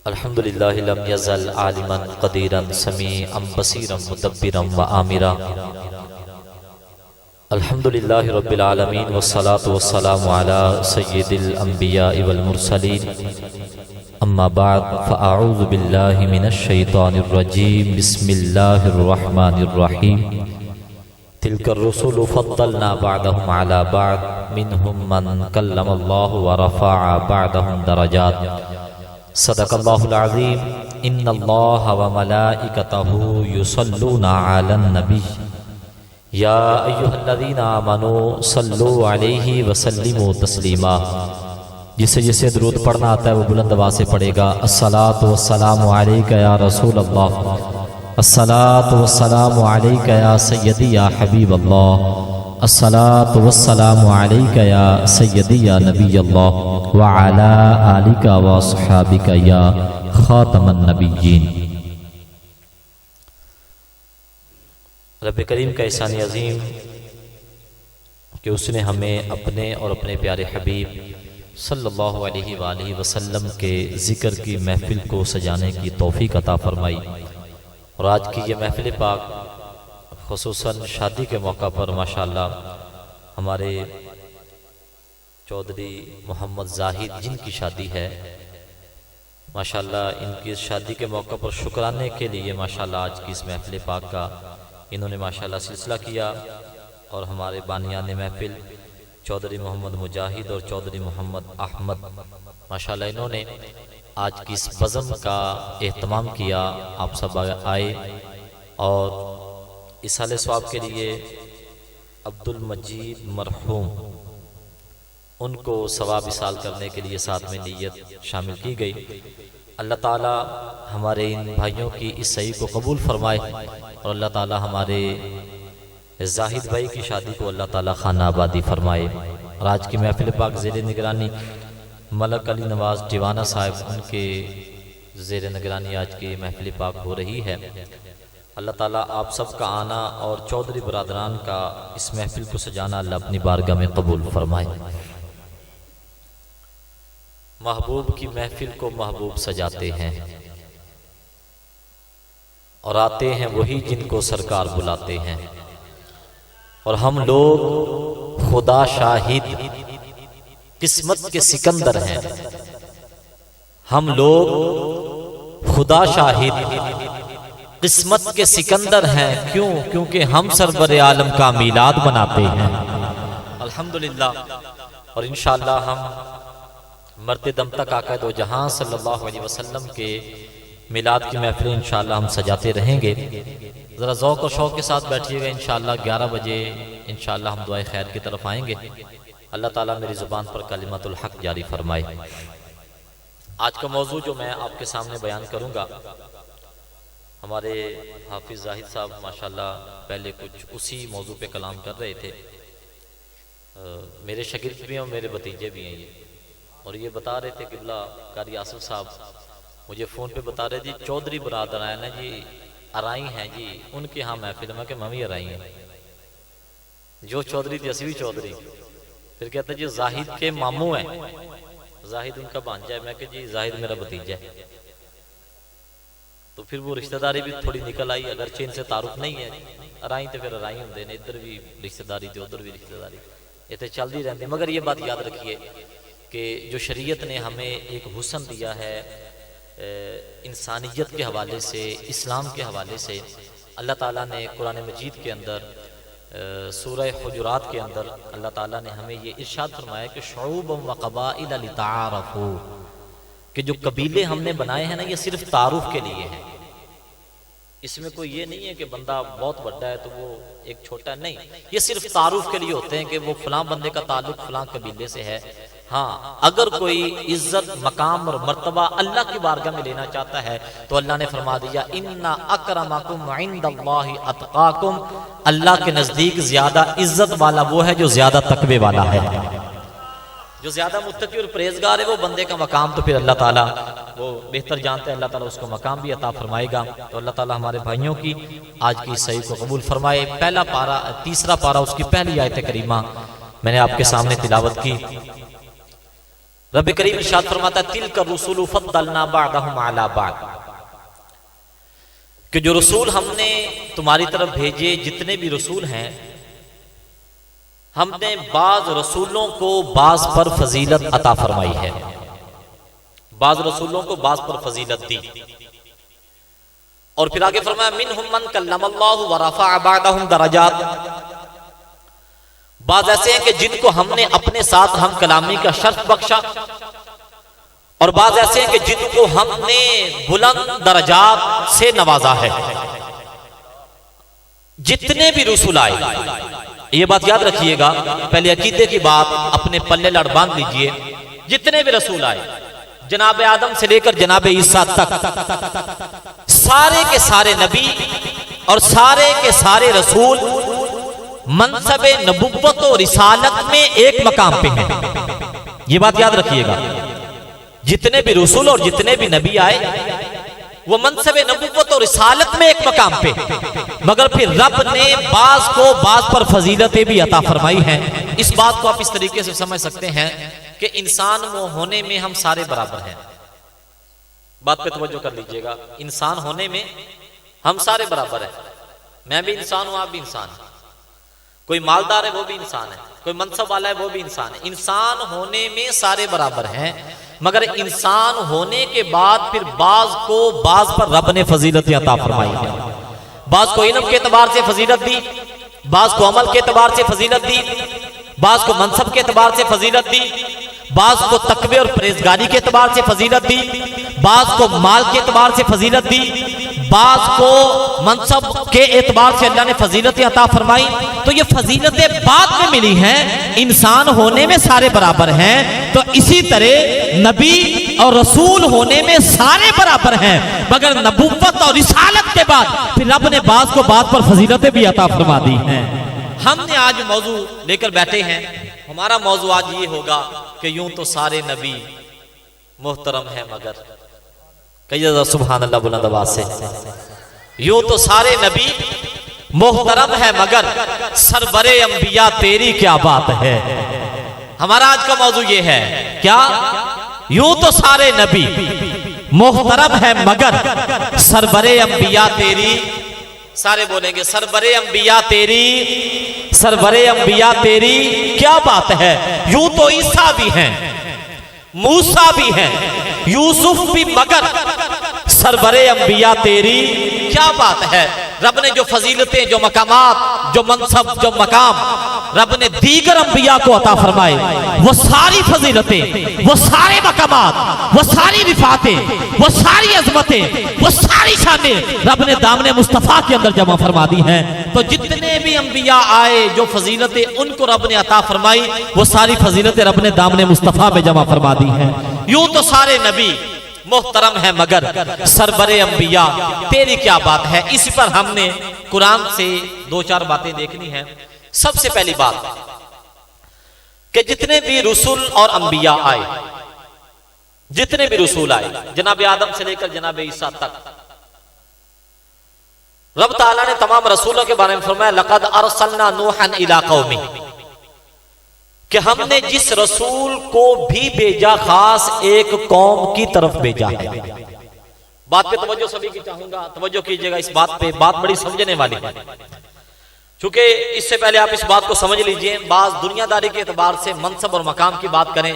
الحمد للہ لم یزل عالما قدیرا سمیعا بصیرا مدبرا وآمرا الحمد للہ رب العالمین والصلاة والسلام علی سید الانبیاء والمرسلین اما بعد فاعوذ باللہ من الشیطان الرجیم بسم اللہ الرحمن الرحیم تلک الرسل فضلنا بعدهم على بعد منهم من کلم اللہ ورفع بعدهم درجات صدق اللہ العظیم ان اللہ وملائکتہ یصلون علی النبی یا ایہا الذین آمنوا صلوا علیہ وسلموا تسلیما۔ جسے جسے درود پڑھنا آتا ہے وہ بلند آواز سے پڑھے گا الصلاۃ والسلام علیک یا رسول اللہ، الصلاۃ والسلام علیک یا سیدی یا حبیب اللہ، الصلاۃ والسلام علیک یا سیدی یا نبی اللہ وعلی آلک واصحابک یا خاتم النبیین۔ رب کریم کا احسان عظیم کہ اس نے ہمیں اپنے اور اپنے پیارے حبیب صلی اللہ علیہ وآلہ وسلم کے ذکر کی محفل کو سجانے کی توفیق عطا فرمائی، اور آج کی یہ محفل پاک خصوصاً شادی کے موقع پر ماشاءاللہ ہمارے چودھری محمد زاہد جن کی شادی ہے، ماشاءاللہ ان کی شادی کے موقع پر شکرانے کے لیے ماشاءاللہ آج کی اس محفل پاک کا انہوں نے ماشاءاللہ سلسلہ کیا، اور ہمارے بانیان محفل چودھری محمد مجاہد اور چودھری محمد احمد ماشاءاللہ انہوں نے آج کی اس بزم کا اہتمام کیا۔ آپ سب آئے اور اصالِ ثواب کے لیے عبد المجید مرحوم ان کو ثواب اصال کرنے کے لیے ساتھ میں نیت شامل کی گئی۔ اللہ تعالی ہمارے ان بھائیوں کی اس صحیح کو قبول فرمائے، اور اللہ تعالی ہمارے زاہد بھائی کی شادی کو اللہ تعالی خانہ آبادی فرمائے۔ اور آج کی محفل پاک زیر نگرانی ملک علی نواز دیوانہ صاحب ان کے زیر نگرانی آج کی محفل پاک ہو رہی ہے۔ اللہ تعالیٰ آپ سب کا آنا اور چودھری برادران کا اس محفل کو سجانا اللہ اپنی بارگاہ میں قبول فرمائے۔ محبوب کی محفل کو محبوب سجاتے ہیں، اور آتے ہیں وہی جن کو سرکار بلاتے ہیں، اور ہم لوگ خدا شاہد قسمت کے سکندر ہیں، ہم لوگ خدا شاہد قسمت کے سکندر ہیں، کیوں؟ کیونکہ ہم سرور عالم کا میلاد مناتے ہیں الحمدللہ۔ اور انشاءاللہ ہم مرتے دم تک آقا دو جہاں صلی اللہ علیہ وسلم کے میلاد کی محفلیں انشاءاللہ ہم سجاتے رہیں گے۔ ذرا ذوق و شوق کے ساتھ بیٹھیے گا، انشاءاللہ 11 بجے انشاءاللہ ہم دعائے خیر کی طرف آئیں گے۔ اللہ تعالیٰ میری زبان پر کلمت الحق جاری فرمائے۔ آج کا موضوع جو میں آپ کے سامنے بیان کروں گا، ہمارے حافظ زاہد صاحب ماشاءاللہ پہلے کچھ اسی موضوع پہ کلام کر رہے تھے۔ میرے شاگرد بھی ہیں اور میرے بھتیجے بھی ہیں یہ، اور یہ بتا رہے تھے قبلہ قاری آصف صاحب مجھے فون پہ بتا رہے جی چودھری برادر آئے نا جی ارائی ہیں جی ان کے ہاں محفل میں کہ ممی ارائی ہیں، جو چودھری تھی اسی بھی چودھری۔ پھر کہتا جی زاہد کے ماموں ہیں، زاہد ان کا بھانجا ہے، میں کہ جی زاہد میرا بھتیجا ہے۔ تو پھر وہ رشتہ داری بھی تھوڑی نکل آئی، اگرچہ ان سے تعارف نہیں ہے، ارائی تے پھر ارائی ہوندے نے، ادھر بھی رشتہ داری تھی ادھر بھی رشتہ داری، یہ تے چل دی رہندے۔ مگر یہ بات یاد رکھیے کہ جو شریعت نے ہمیں ایک حسن دیا ہے انسانیت کے حوالے سے، اسلام کے حوالے سے، اللہ تعالیٰ نے قرآن مجید کے اندر سورہ حجرات کے اندر اللہ تعالیٰ نے ہمیں یہ ارشاد فرمایا کہ شعوبا و قبائل لتعارفوا، کہ جو قبیلے ہم نے بنائے ہیں نا یہ صرف تعارف کے لیے ہیں۔ اس میں کوئی یہ نہیں ہے کہ بندہ بہت بڑا ہے تو وہ ایک چھوٹا ہے، نہیں، یہ صرف تعارف کے لیے ہوتے ہیں کہ وہ فلاں بندے کا تعلق فلاں قبیلے سے ہے۔ ہاں اگر کوئی عزت مقام اور مرتبہ اللہ کی بارگاہ میں لینا چاہتا ہے تو اللہ نے فرما دیا ان اکرمکم عند اللہ اتقاکم، اللہ کے نزدیک زیادہ عزت والا وہ ہے جو زیادہ تقوی والا ہے، جو زیادہ متقی اور پرہیزگار ہے وہ بندے کا مقام تو پھر اللہ تعالیٰ وہ بہتر جانتا ہے، اللہ تعالیٰ اس کو مقام بھی عطا فرمائے گا۔ تو اللہ تعالیٰ ہمارے بھائیوں کی آج کی صحیح کو قبول فرمائے۔ پہلا پارہ، تیسرا پارہ، اس کی پہلی آیت کریمہ میں نے آپ کے سامنے تلاوت کی۔ رب کریم ارشاد فرماتا ہے تلک الرسل فضلنا بعضهم علی بعض، کہ جو رسول ہم نے تمہاری طرف بھیجے، جتنے بھی رسول ہیں، ہم نے بعض رسولوں کو بعض پر فضیلت عطا فرمائی ہے، بعض رسولوں کو بعض پر فضیلت دی۔ اور پھر آگے فرمایا منہم من کلم اللہ ورفع بعضهم درجات، بعض ایسے ہیں کہ جن کو ہم نے اپنے ساتھ ہم کلامی کا شرف بخشا، اور بعض ایسے ہیں کہ جن کو ہم نے بلند درجات سے نوازا ہے۔ جتنے بھی رسول آئے، یہ بات یاد رکھیے گا، پہلے عقیدے کی بات اپنے پلے لڑ باندھ لیجئے، جتنے بھی رسول آئے جناب آدم سے لے کر جناب عیسیٰ تک، سارے کے سارے نبی اور سارے کے سارے رسول منصب نبوت و رسالت میں ایک مقام پہ ہیں، یہ بات یاد رکھیے گا۔ جتنے بھی رسول اور جتنے بھی نبی آئے وہ منصب نبوت اور رسالت میں ایک مقام پہ، مگر پھر رب نے بعض کو بعض پر فضیلتیں بھی عطا فرمائی ہیں۔ اس بات کو آپ اس طریقے سے سمجھ سکتے ہیں کہ انسان ہونے میں ہم سارے برابر ہیں، بات پہ توجہ کر لیجئے گا، انسان ہونے میں ہم سارے برابر ہیں، میں بھی انسان ہوں، آپ بھی انسان ہیں، کوئی مالدار ہے وہ بھی انسان ہے، کوئی منصب والا ہے وہ بھی انسان ہے، انسان ہونے میں سارے برابر ہیں، مگر انسان ہونے کے بعد پھر بعض کو بعض پر رب نے فضیلت عطا فرمائی ہے، بعض کو علم کے اعتبار سے فضیلت دی، بعض کو عمل کے اعتبار سے فضیلت دی، بعض کو منصب کے اعتبار سے فضیلت دی، بعض کو تقوی اور پرہیزگاری کے اعتبار سے فضیلت دی، بعض کو مال کے اعتبار سے فضیلت دی، بعض کو منصب کے اعتبار سے اللہ نے فضیلت عطا فرمائی۔ تو یہ فضیلتیں بعد میں ملی ہیں، انسان ہونے میں سارے برابر ہیں، تو اسی طرح نبی اور رسول ہونے میں سارے برابر ہیں، مگر نبوت اور رسالت کے بعد پھر رب نے بعض کو بعض پر فضیلتیں بھی عطا فرما دی ہیں۔ ہم نے آج موضوع لے کر بیٹھے ہیں، ہمارا موضوع آج یہ ہوگا کہ یوں تو سارے نبی محترم ہیں، مگر کہیے سبحان اللہ بلند آواز سے، یوں تو سارے نبی محترم ہے مگر سرور انبیاء تیری کیا بات ہے۔ ہمارا آج کا موضوع یہ ہے، کیا؟ یوں تو سارے نبی محترم ہے مگر سرور انبیاء تیری، سارے بولیں گے سرور انبیاء تیری، سرور انبیاء تیری کیا بات ہے۔ یوں تو عیسیٰ بھی ہیں، موسیٰ بھی ہیں، یوسف بھی، مگر سرور انبیاء تیری کیا بات ہے۔ رب نے جو فضیلتیں، جو مقامات، جو منصب، جو مقام رب نے دیگر انبیاء کو عطا فرمائے، وہ ساری فضیلتیں، وہ سارے مقامات، وہ ساری رفعتیں، وہ ساری عظمتیں، وہ ساری شانیں رب نے دامن مصطفیٰ کے اندر جمع فرما دی ہیں۔ تو جتنے بھی انبیاء آئے، جو فضیلتیں ان کو رب نے عطا فرمائی، وہ ساری فضیلتیں رب نے دامن مصطفیٰ میں جمع فرما دی ہیں۔ یوں تو سارے نبی محترم ہے مگر سرور انبیاء تیری کیا بات ہے۔ اسی پر ہم نے قرآن سے دو چار باتیں دیکھنی ہیں۔ سب سے پہلی بات کہ جتنے بھی رسول اور انبیاء آئے، جتنے بھی رسول آئے جناب آدم سے لے کر جناب عیسیٰ تک، رب تعالیٰ نے تمام رسولوں کے بارے میں فرمایا لقد ارسلنا نوحا الی قومہ، کہ ہم نے جس رسول کو بھی بھیجا خاص ایک قوم کی طرف بھیجا ہے۔ بات پہ توجہ سبھی کی چاہوں گا، توجہ کیجئے گا اس بات پہ، بات بڑی سمجھنے والی ہے۔ چونکہ اس سے پہلے آپ اس بات کو سمجھ لیجئے، بعض دنیا داری کے اعتبار سے منصب اور مقام کی بات کریں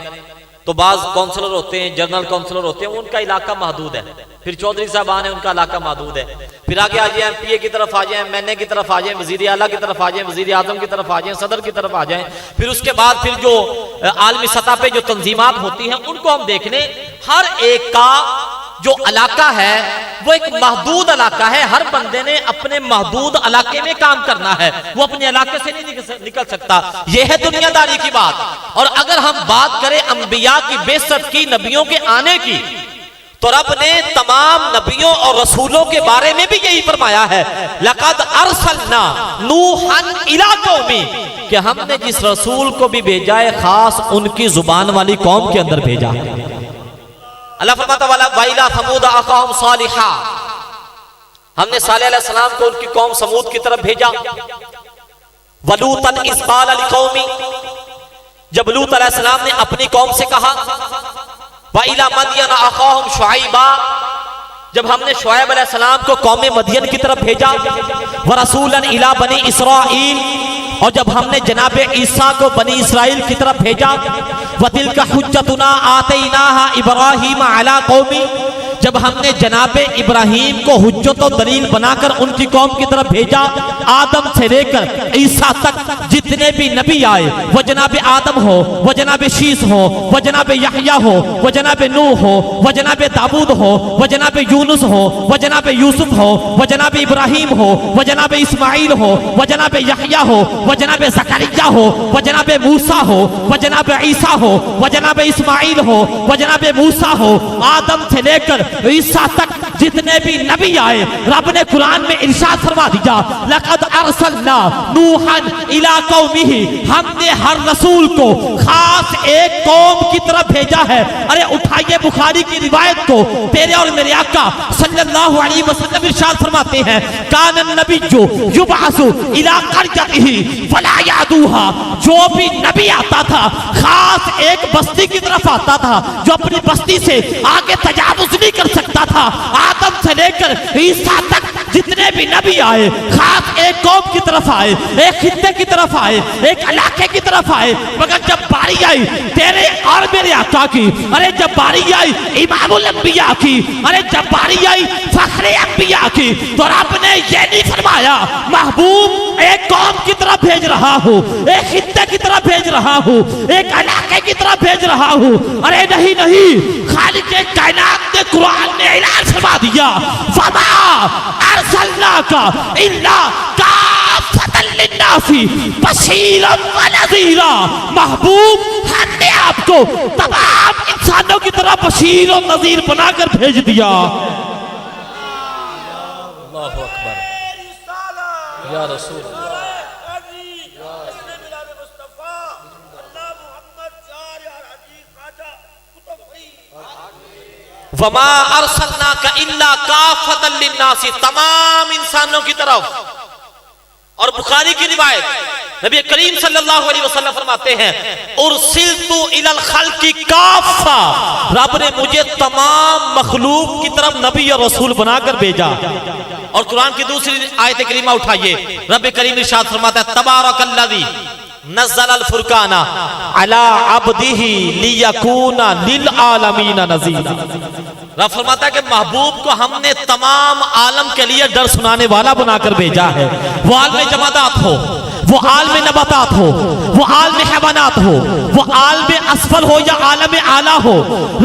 تو بعض کونسلر ہوتے ہیں، جنرل کونسلر ہوتے ہیں، ان کا علاقہ محدود ہے، پھر چودھری صاحبان ہیں ان کا علاقہ محدود ہے، پھر آگے آ جائیں پی اے کی طرف آ جائیں، ایم این اے کی طرف آ جائیں، وزیر اعلیٰ کی طرف آ جائیں، وزیر اعظم کی طرف آ جائیں، صدر کی طرف آ جائیں، پھر اس کے بعد پھر جو عالمی سطح پہ جو تنظیمات ہوتی ہیں ان کو ہم دیکھ لیں، ہر ایک کا جو علاقہ ہے وہ ایک محدود علاقہ ہے، ہر بندے نے اپنے محدود علاقے میں کام کرنا ہے، وہ اپنے علاقے سے نہیں نکل سکتا۔ یہ ہے دنیا داری کی بات۔ اور اگر ہم بات کریں انبیاء کی بعثت کی، نبیوں کے آنے کی، تو رب نے تمام نبیوں اور رسولوں کے بارے میں بھی یہی فرمایا ہے لقد ارسلنا نوحا الی قومی، کہ ہم نے جس رسول کو بھی بھیجا ہے خاص ان کی زبان والی قوم کے اندر بھیجا ہے۔ اللہ فرماتا وَإِلَىٰ ثَمُودَ أَخَاهُمْ صَالِحًا، ہم نے صالح علیہ السلام کو ان کی قوم سمود کی طرف بھیجا۔ وَلُوطًا إِذْ قَالَ لِقَوْمِهِ، جب لوط علیہ السلام نے اپنی قوم سے کہا وَإِلَى مَدْيَنَ أَخَاهُمْ شُعَيْبًا، جب ہم نے شعیب علیہ السلام کو قوم مدین کی طرف بھیجا، وَرَسُولًا إِلَى بَنِي إِسْرَائِيل، اور جب ہم نے جناب عیسیٰ کو بنی اسرائیل کی طرف بھیجا، وَتِلْكَ حُجَّتُنَا آتَيْنَاهَا إِبْرَاهِيمَ عَلَى قَوْمِهِ، جب ہم نے جناب ابراہیم کو حجت و دلیل بنا کر ان کی قوم کی طرف بھیجا، آدم سے لے کر عیسیٰ تک جتنے بھی نبی آئے، وہ جناب آدم ہو، وہ جناب شیس ہو، وہ جناب یحییٰ ہو، وہ جناب نوح ہو، وہ جناب داؤد ہو، وہ جناب یونس ہو، وہ جناب یوسف ہو، وہ جناب ابراہیم ہو، وہ جناب اسماعیل ہو، وہ جناب یحییٰ ہو، وہ جناب زکریا ہو، وہ جناب موسیٰ ہو، وہ جناب عیسیٰ ہو، وہ جناب اسماعیل ہو، وہ جناب موسیٰ ہو، آدم سے لے کر عیسیٰ تک جتنے بھی نبی آئے، رب نے قرآن میں ارشاد فرما دیا لَقَدْ أَرْسَلْنَا نُوحًا إِلَىٰ قَوْمِهِ، ہم نے ہر رسول کو خاص ایک قوم کی طرف بھیجا ہے۔ ارے اٹھائیے بخاری کی روایت کو، تیرے اور میرے آقا صلی اللہ علیہ وسلم ارشاد فرماتے ہیں کان النبی یبعث إِلَىٰ قَرْيَتِهِ فَلَا يَعْدُوهَا، جو بھی نبی آتا تھا خاص ایک بستی کی طرف آتا تھا جو اپنی بستی سے آگے تجاوز نہیں کر سکتا تھا۔ آدم سے لے کر عیسیٰ تک جتنے بھی نبی آئے خاص ایک قوم کی طرف آئے، ایک خطے کی طرف آئے، ایک علاقے کی طرف آئے، مگر جب باری آئی تیرے اور میرے آقا کی، ارے جب باری آئی امام الانبیاء کی، ارے جب باری آئی فخر انبیاء کی، تو رب نے یہ نہیں فرمایا محبوب ایک قوم کی طرف بھیج رہا ہوں، ایک خطے کی طرف بھیج رہا ہوں، ایک علاقے کی طرف بھیج رہا ہوں۔ ارے نہیں، خالق کائنات نے قرآن نے اعلان فرما دیا فَمَا أَرْسَلْنَاكَ إِلَّا كَافَّةً لِلنَّاسِ بَشِيرًا وَنَذِيرًا، محبوب ہم نے آپ کو تمام انسانوں کی طرح بشیر و نذیر بنا کر بھیج دیا۔ اللہ اکبر یا رسول اللہ۔ وما ارسلناک الا کافۃ للناس، تمام انسانوں کی طرف۔ اور بخاری کی روایت نبی کریم صلی اللہ علیہ وسلم فرماتے ہیں ارسلت الی الخلق کافہ، رب نے مجھے تمام مخلوق کی طرف نبی اور رسول بنا کر بھیجا۔ اور قرآن کی دوسری آیت کریمہ اٹھائیے، رب کریم ارشاد فرماتا ہے تبارک الذی نزل الفرقان علی عبدہ لیکون للعالمین نذیرا، رب فرماتا ہے کہ محبوب کو ہم نے تمام عالم کے لیے ڈر سنانے والا بنا کر بھیجا ہے۔ وہ عالم جمادات ہو، وہ عالم نباتات ہو، وہ عالم حیوانات ہو، وہ عالم اسفل ہو یا عالم اعلیٰ ہو،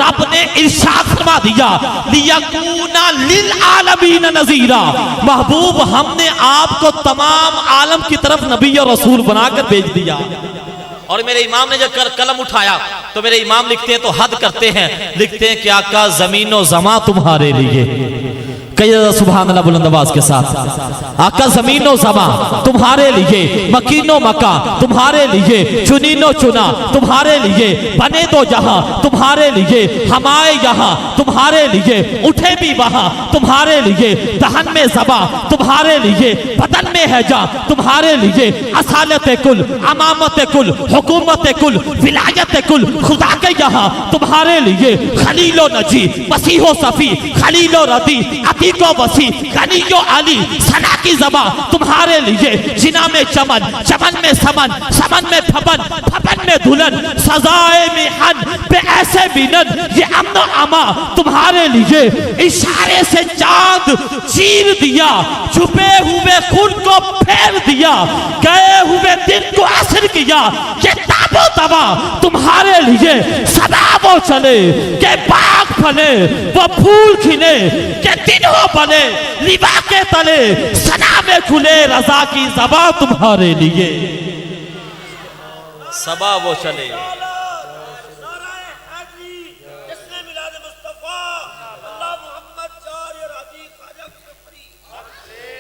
رب نے ارشاد فرما دیا لیکون للعالمین نذیرا، محبوب ہم نے آپ کو تمام عالم کی طرف نبی اور رسول بنا کر بھیج دیا۔ اور میرے امام نے جب قلم اٹھایا تو میرے امام لکھتے ہیں تو حد کرتے ہیں، لکھتے ہیں کہ آقا زمین و زماں تمہارے لیے، کہیے سبحان اللہ بلند آواز کے ساتھ، آقا زمین و زماں تمہارے لیے، مکین و مکہ تمہارے لیے، چنین و چنا تمہارے لیے، بنے دو جہاں تمہارے لیے، ہمائے یہاں تمہارے لیے، اٹھے بھی وہاں تمہارے لیے، دہن میں زبا تمہارے لیے، بدن میں ہے جا تمہارے لیے، اصالت کل، امامت کل، حکومت کل، ولایت کل خدا کے یہاں تمہارے لیے، خلیل و نجی، مسیح و صفی، خلیل و ردی، عتیق و وسیع، غنی و علی، ثنا کی زباں تمہارے لیے، جنا میں چمن، چمن میں سمن، سمن میں پھپن، پھپن میں دھلن، سزائے محن بے ایسے بینن، یہ امن و اما تمہارے لیے، اشارے سے چاند چیر دیا، چھپے ہوئے خون کو پھیر دیا، گئے ہوئے دن کو عصر کیا، یہ تاب و تبا تمہارے لیے، سدا وہ چلے کہ باغ پھلے، وہ پھول کھلے کہ دن ہو بنے، لیوا کے تلے سنا میں کھلے، رضا کی زباں تمہارے لیے، سبا وہ چلے،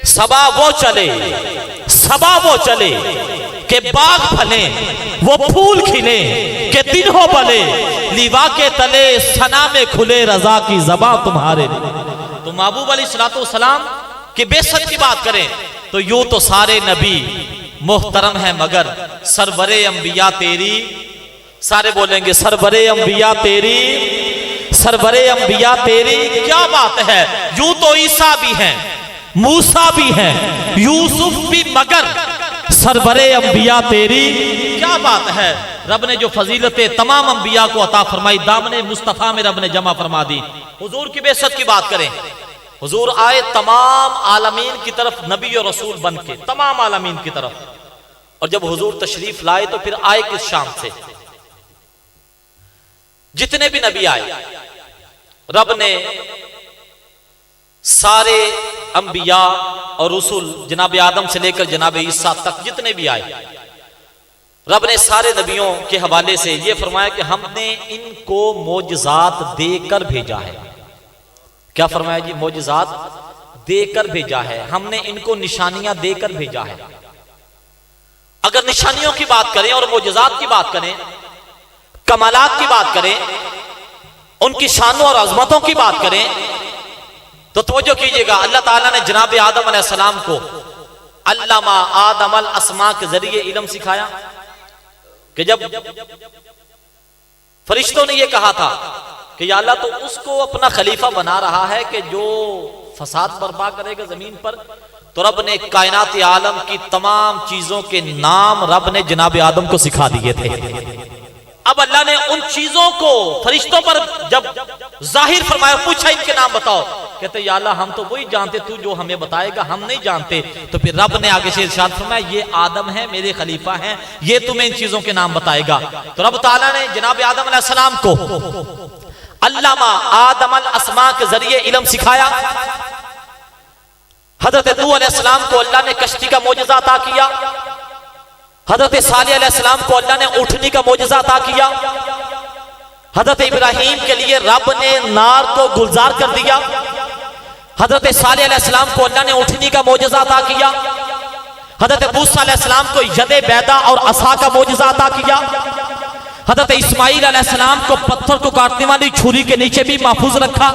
سبا وہ چلے، سبا وہ چلے کہ باغ پھلے، وہ پھول کھلے کہ دن ہو بلے، لیوا کے تلے سنا میں کھلے، رضا کی زباں تمہارے لیے۔ تو محبوب علیہ السلام کہ بے شک کی بات کریں تو یوں تو سارے نبی محترم ہیں، مگر سرور انبیاء تیری سارے بولیں گے سرورے انبیاء تیری، سرورے انبیاء تیری کیا بات ہے، یوں تو عیسیٰ بھی ہیں، موسیٰ بھی ہیں، یوسف بھی، مگر سرورے انبیاء تیری کیا بات ہے۔ رب نے جو فضیلتیں تمام انبیاء کو عطا فرمائی، دامن مصطفیٰ میں رب نے جمع فرما دی۔ حضور کی بعثت کی بات کریں، حضور آئے تمام عالمین کی طرف نبی اور رسول بن کے، تمام عالمین کی طرف، اور جب حضور تشریف لائے تو پھر آئے کس شام سے؟ جتنے بھی نبی آئے رب نے سارے انبیاء اور رسول، جناب آدم سے لے کر جناب عیسیٰ تک جتنے بھی آئے، رب نے سارے نبیوں کے حوالے سے یہ فرمایا کہ ہم نے ان کو معجزات دے کر بھیجا ہے۔ کیا فرمایا جی؟ معجزات دے کر بھیجا ہے، ہم نے ان کو نشانیاں دے کر بھیجا ہے۔ اگر نشانیوں کی بات کریں اور معجزات کی بات کریں، کمالات کی بات کریں، ان کی شانوں اور عظمتوں کی بات کریں، تو توجہ کیجئے گا، اللہ تعالیٰ نے جناب آدم علیہ السلام کو علامہ آدم الاسماء کے ذریعے علم سکھایا، کہ جب فرشتوں نے یہ کہا تھا کہ یا اللہ تو اس کو اپنا خلیفہ بنا رہا ہے کہ جو فساد برپا کرے گا زمین پر، تو رب نے کائنات عالم کی تمام چیزوں کے نام رب نے جناب آدم کو سکھا دیے تھے۔ اب اللہ نے ان چیزوں کو فرشتوں پر جب ظاہر فرمایا، پوچھا ان کے نام بتاؤ، کہتے یا اللہ ہم تو وہی جانتے، تو جو ہمیں بتائے گا ہم نہیں جانتے۔ تو پھر رب نے آگے سے ارشاد فرمایا یہ آدم ہے، میرے خلیفہ ہیں، یہ تمہیں ان چیزوں کے نام بتائے گا۔ تو رب تعالیٰ نے جناب آدم علیہ السلام کو علامہ آدم الاسماء کے ذریعے علم سکھایا۔ حضرت نوح علیہ السلام کو اللہ نے کشتی کا معجزہ عطا کیا، حضرت صالح علیہ السلام کو اللہ نے اٹھنے کا معجزہ عطا کیا، حضرت ابراہیم کے لیے رب نے نار کو گلزار کر دیا، حضرت صالح علیہ السلام کو اللہ نے اٹھنے کا معجزہ عطا کیا، حضرت موسیٰ علیہ السلام کو ید بیضا اور عصا کا معجزہ عطا کیا، حضرت اسماعیل علیہ السلام کو پتھر کو کاٹنے والی چھری کے نیچے بھی محفوظ رکھا،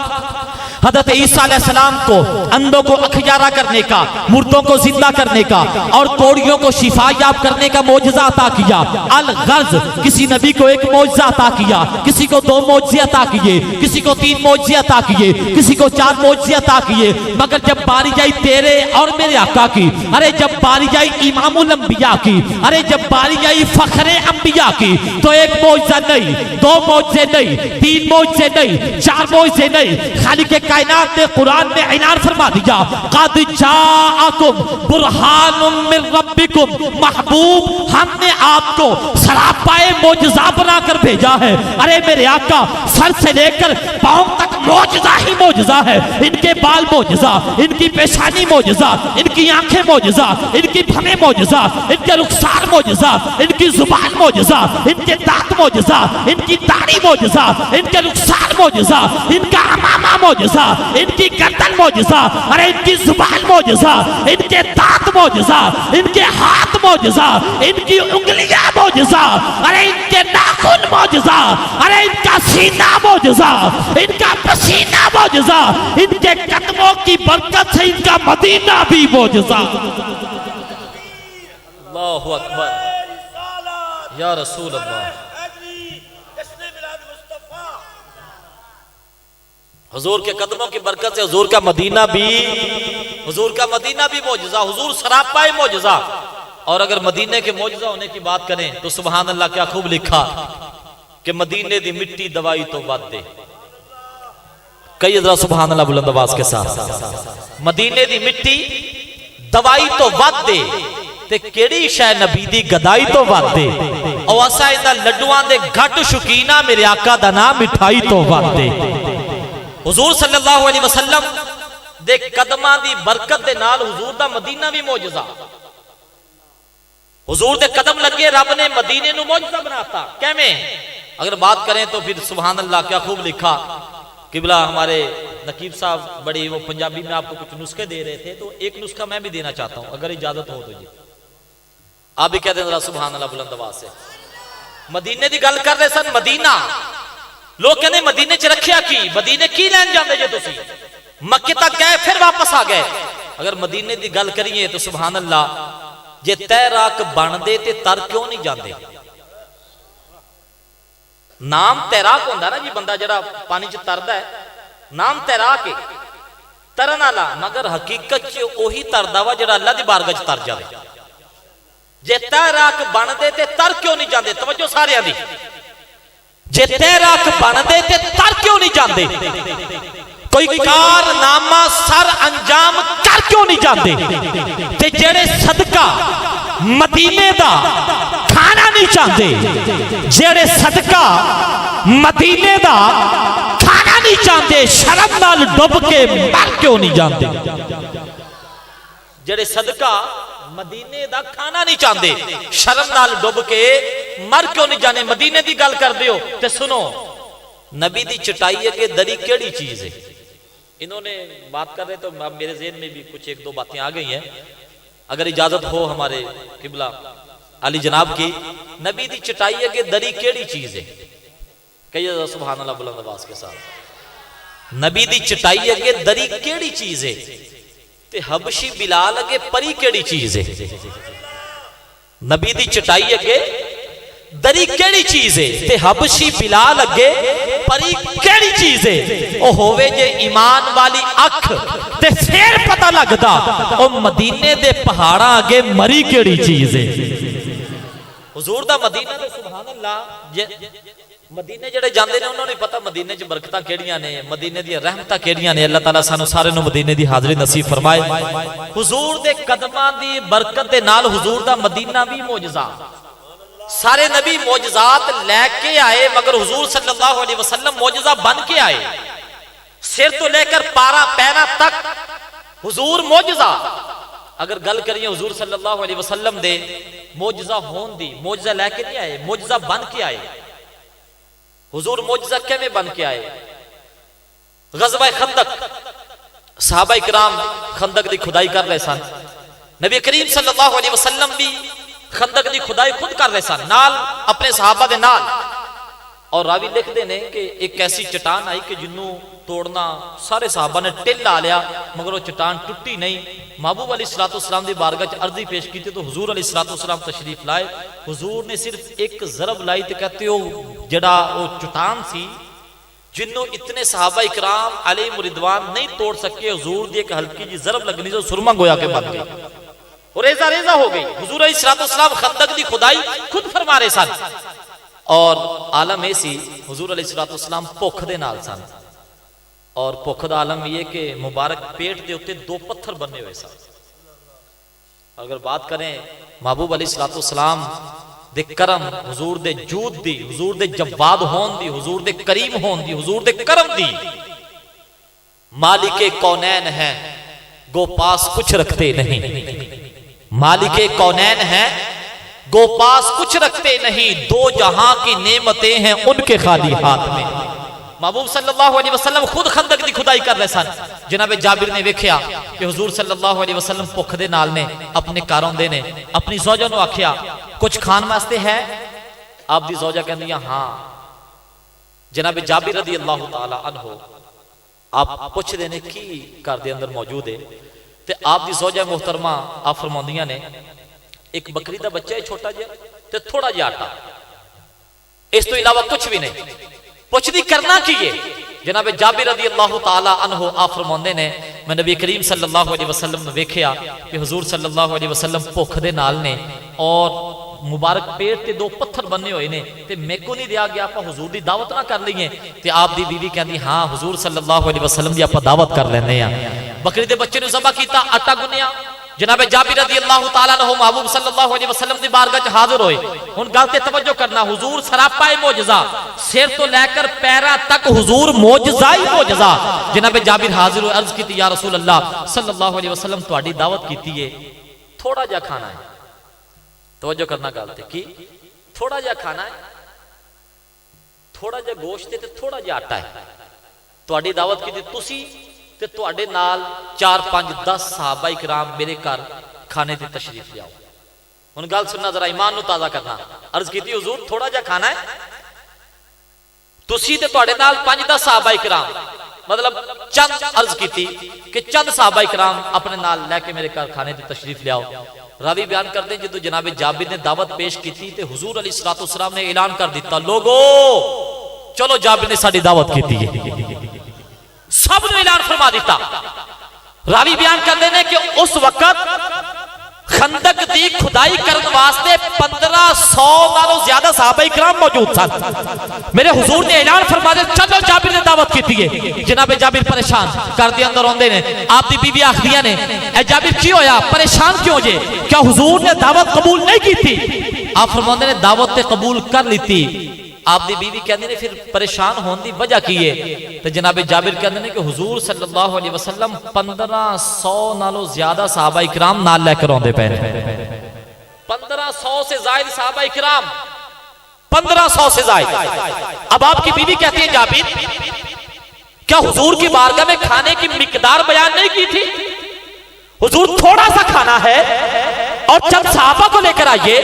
حضرت عیسیٰ علیہ السلام کو اندھوں کو اخیارہ کرنے کا، مردوں کو زندہ کرنے کا اور کوڑیوں کو شفا یاب کرنے کا معجزہ عطا کیا۔ الغرض کسی نبی کو ایک معجزہ عطا کیا، کسی کو 2 معجزے عطا کیے، کسی کو 3 معجزے عطا کیے، کسی کو 4 معجزے عطا کیے، مگر جب باری جائی تیرے اور میرے آقا کی، ارے جب باری جائی امام الانبیاء کی، ارے جب باری جائی فخر انبیاء کی، تو ایک معجزہ نہیں، 2 معجزے نہیں، 3 معجزے نہیں، 4 معجزے نہیں، خالق کائنات نے قرآن میں اعلان فرما دیا قد جاءکم برہان من ربکم، محبوب ہم نے آپ کو سراپائے معجزہ بنا کر بھیجا ہے۔ ارے میرے آقا سر سے لے کر پاؤں تک معجزہ ہی معجزہ ہے، ان کے بال معجزہ، ان کی پیشانی معجزہ، ان کی آنکھیں معجزہ، ان کی بھمیں معجزہ، ان کے رخسار معجزہ، ان کی زبان معجزہ، ان کے دانت معجزہ، ان کی داڑھی معجزہ، ان کے رخسار معجزہ، ان کا امامہ معجزہ، ان کی گردن معجزہ، ارے ان کی زبان معجزہ، ان کے دانت معجزہ، ان کے ہاتھ معجزہ، ان کی انگلیاں معجزہ، ارے ان کے ناخن معجزہ، ارے ان کا سینہ معجزہ، ان کا پسینہ معجزہ، ان کے قدموں کی برکت سے ان کا مدینہ بھی معجزہ۔ اللہ اکبر یا رسول اللہ۔ حضور کے قدموں کی برکت سے حضور کا مدینہ بھی معجزہ، حضور سراپائے معجزہ۔ اور اگر مدینے کے معجزہ ہونے کی بات کریں تو سبحان اللہ کیا خوب لکھا کہ مدینے دی مٹی دوائی تو بات دے۔ کئی ذرا سبحان اللہ بلند آواز کے ساتھ، مدینے دی مٹی دوائی تو بات دے تے کیڑی شے نبی دی گدائی تو بات دے، او اسا انہاں لڈواں دے گھٹ شکینہ میرے آقا دا نام مٹھائی تو بات دے۔ حضور صلی اللہ علیہ وسلم دے قدمہ دی برکت دے نال حضور دا مدینہ بھی معجزہ۔ حضور دے قدم لگے رب نے مدینے نو معجزہ بناتا۔ کیمیں اگر بات کریں تو پھر سبحان اللہ کیا خوب لکھا۔ قبلہ ہمارے نقیب صاحب بڑی وہ پنجابی میں آپ کو کچھ نسخے دے رہے تھے، تو ایک نسخہ میں بھی دینا چاہتا ہوں اگر اجازت ہو تو جی آپ بھی کہتے ہیں ذرا سبحان اللہ بلند آواز سے۔ مدینے دی گل کر رہے سن، مدینہ لوگ کہنے مدینے چ رکھیا کی، مدینے کی لین جاندے جے تسی؟ مکے تک گئے پھر واپس آ گئے۔ اگر مدینے دی گل کریے تو سبحان اللہ جے تیراک بن دے تے تر کیوں نہیں جاندے؟ نام تیراک ہوندہ نا جی بندہ جڑا پانی چ تردا ہے نام تیراک ہے ترن والا مگر حقیقت چ اوہی تردا وا جڑا اللہ دی بارگاہ چ تر جاوے جے تیراک بن دے تے تر کیوں نہیں جاندے توجہ سارے دی جے تیراک بن دے تے تر کیوں نہیں جاندے کوئی کارنامہ سر انجام کر کیوں نہیں جاندے تے جڑے صدقہ مدینے دا کھانا نہیں چاہتے جڑے صدقہ مدینے دا کھانا نہیں چاہتے شرم نال ڈب کے مر کیوں نہیں جاندے جڑے صدقہ مدینے دا کھانا نہیں چاہتے شرم نال ڈب کے مر کیوں نہیں جانے مدینے دی گل کر دیو تے سنو نبی دی چٹائی کے دری کیڑی چیز ہے انہوں نے بات کر رہے تو میرے ذہن میں بھی کچھ ایک دو باتیں آ گئی ہیں اگر اجازت ہو ہمارے قبلہ علی جناب کی نبی دی چٹائی کے دری کیڑی چیز ہے کہیے سبحان اللہ بلند آواز کے ساتھ نبی دی چٹائی کے دری کیڑی چیز ہے تے حبشی بلال کے پری کیڑی چیز ہے نبی دی چٹائی کے دری کیڑی چیز ہے تے حبشی بلال اگے پری کیڑی چیز ہے او ہووے جے ایمان والی اکھ تے پھر پتہ لگدا او مدینے دے پہاڑاں اگے مری کیڑی چیز ہے حضور دا مدینہ دے سبحان اللہ مدینے جڑے جاندے نے انہوں نے پتہ مدینے چ برکتاں کیڑیاں نے مدینے دی رحمتاں کیڑیاں نے اللہ تعالیٰ سانو سارے نو مدینے دی حاضری نصیب فرمائے حضور دے قدماں دی برکت دے نال حضور دا مدینہ بھی معجزہ سارے نبی معجزات لے کے آئے مگر حضور صلی اللہ علیہ وسلم معجزہ بن کے آئے سر تو لے کر پارا پیرا تک حضور معجزہ اگر گل کریے حضور صلی اللہ علیہ وسلم دے معجزہ ہون دی معجزہ لے کے نہیں آئے معجزہ بن کے آئے حضور معجزہ کیویں بن کے آئے غزوہ خندق صحابہ کرام خندق دی کھدائی کر رہے سن نبی کریم صلی اللہ علیہ وسلم بھی خندق دی کھدائی خود کر رہے سن نال اپنے صحابہ دے نال اور راوی لکھ دے نے کہ ایک ایسی چٹان آئی کہ جنوں توڑنا سارے صحابہ نے ٹل لا لیا مگر وہ چٹان ٹوٹی نہیں محبوب علیہ السلام دی بارگاہ چ عرضی پیش کی تھی تو حضور علیہ السلام تشریف لائے حضور نے صرف ایک ضرب لائی تو کہتے ہو جڑا وہ چٹان سی جنوں اتنے صحابہ اکرام علیہ رضوان نہیں توڑ سکے حضور دی ایک ہلکی جی ضرب لگنی جو سرما گویا کے بن گئی اور ریزہ ریزہ ہو گئی حضور علیہ السلام خندق دی کھدائی خود فرما رہے سن اور عالم ایسی حضور علیہ السلام بھوک دے نال سن اور بھوک دا عالم یہ کہ مبارک پیٹ دے اوتے دو پتھر بنے ہوئے سن اگر بات کریں محبوب علیہ السلام دے کرم حضور دے جود دی حضور دے جواد ہون دی حضور دے کریم ہون دی حضور دے کرم دی مالک کونین ہے گو پاس کچھ رکھتے نہیں مالک کونین ہے گو پاس کچھ رکھتے نہیں دو جہاں کی نعمتیں ہیں ان کے خالی ہاتھ میں محبوب صلی اللہ علیہ وسلم خود خندق دی کھدائی کر رہے سن جناب جابر نے ویکھیا کہ حضور صلی اللہ علیہ وسلم بھوک دے نال نے اپنے کاروں دے نے اپنی زوجہ نو آکھیا کچھ کھان واسطے ہے آپ دی زوجہ کہندیاں ہاں جناب جابر رضی اللہ تعالی عنہ آپ پوچھ دینے کی کار دے اندر موجود ہے تے آپ دی زوجہ محترمہ آپ فرماندیاں نے ایک بکری دا بچہ ہے چھوٹا جہا تے تھوڑا جہا آٹا اس تو علاوہ کچھ بھی نہیں پوچھ دی کرنا کیے جناب جابر رضی اللہ تعالی عنہ آپ فرماندے نے میں نبی کریم صلی اللہ علیہ وسلم نے ویکھیا کہ حضور صلی اللہ علیہ وسلم بھوک دے نال نے اور مبارک پیٹ تے دو پتھر بننے ہوئے نے تے میں کو نہیں دیا گیا آپ حضور دی دعوت نہ کر لئیے تے آپ دی بیوی کہندی ہاں حضور صلی اللہ علیہ وسلم دی آپ دعوت کر لینے ہیں بکری دے بچے نے ذبح کیتا آٹا گنیا جناب جابر رضی اللہ تعالیٰ عنہ محبوب صلی اللہ علیہ وسلم دی بارگاہ حاضر ہوئے ان گالتے توجہ کرنا حضور سراپائے معجزہ سر تو لے کر پیرا تک حضور معجزہ ہی معجزہ جناب جابر حاضر ہوئے عرض کیتی یا رسول اللہ صلی اللہ علیہ وسلم تہاڈی دعوت کیتی ہے تھوڑا جا کھانا ہے توجہ کرنا گالتے کی تھوڑا جا کھانا ہے تھوڑا جا گوشت تے تھوڑا جا آٹا ہے تہاڈی دعوت کیتی تسی تے تواڈے نال 4 5 10 صحابہ کرام میرے گھر کھانے تے تشریف لے آؤ ہن گل سننا ذرا ایمان نو تازہ کرنا عرض کیتی حضور تھوڑا جا کھانا ہے تسی تے تواڈے نال 5 10 صحابہ کرام مطلب چند عرض کیتی کہ چند صحابہ کرام اپنے نال لے کے میرے گھر کھانے تے تشریف لے آؤ راوی بیان کرتے ہیں جدو جناب جابر نے دعوت پیش کی تھی تے حضور علیہ السلام نے اعلان کر دیتا لوگو چلو جابر نے ساری دعوت کی تھی سب نے اعلان فرما دیتا راوی بیان کر دینے کہ اس وقت خندق دی کھدائی کرن واسطے 1500 نالوں زیادہ صحابہ اکرام موجود تھا میرے حضور نے اعلان فرما دے چلو جابر نے دعوت کی تھی جناب جابر پریشان کر دیا اندر ہوندے نے آپ دی بی بی آخدیاں نے اے جابر کی ہویا پریشان کیوں جے کیا حضور نے دعوت قبول نہیں کی تھی آپ فرماندے نے دعوت تے قبول کر لی تھی آپ دی بیوی کہندے نے پھر پریشان ہون دی وجہ کی ہے تو جناب جابر کہندے نے کہ حضور صلی اللہ علیہ وسلم 1500 نالوں زیادہ صحابہ اکرام نال لے کر اوندے پے 1500 سے زائد صحابہ اکرام 1500 سے زائد اب آپ کی بیوی کہتی ہے جابر کیا حضور کی بارگاہ میں کھانے کی مقدار بیان نہیں کی تھی حضور تھوڑا سا کھانا ہے اور چند صحابہ کو لے کر آئیے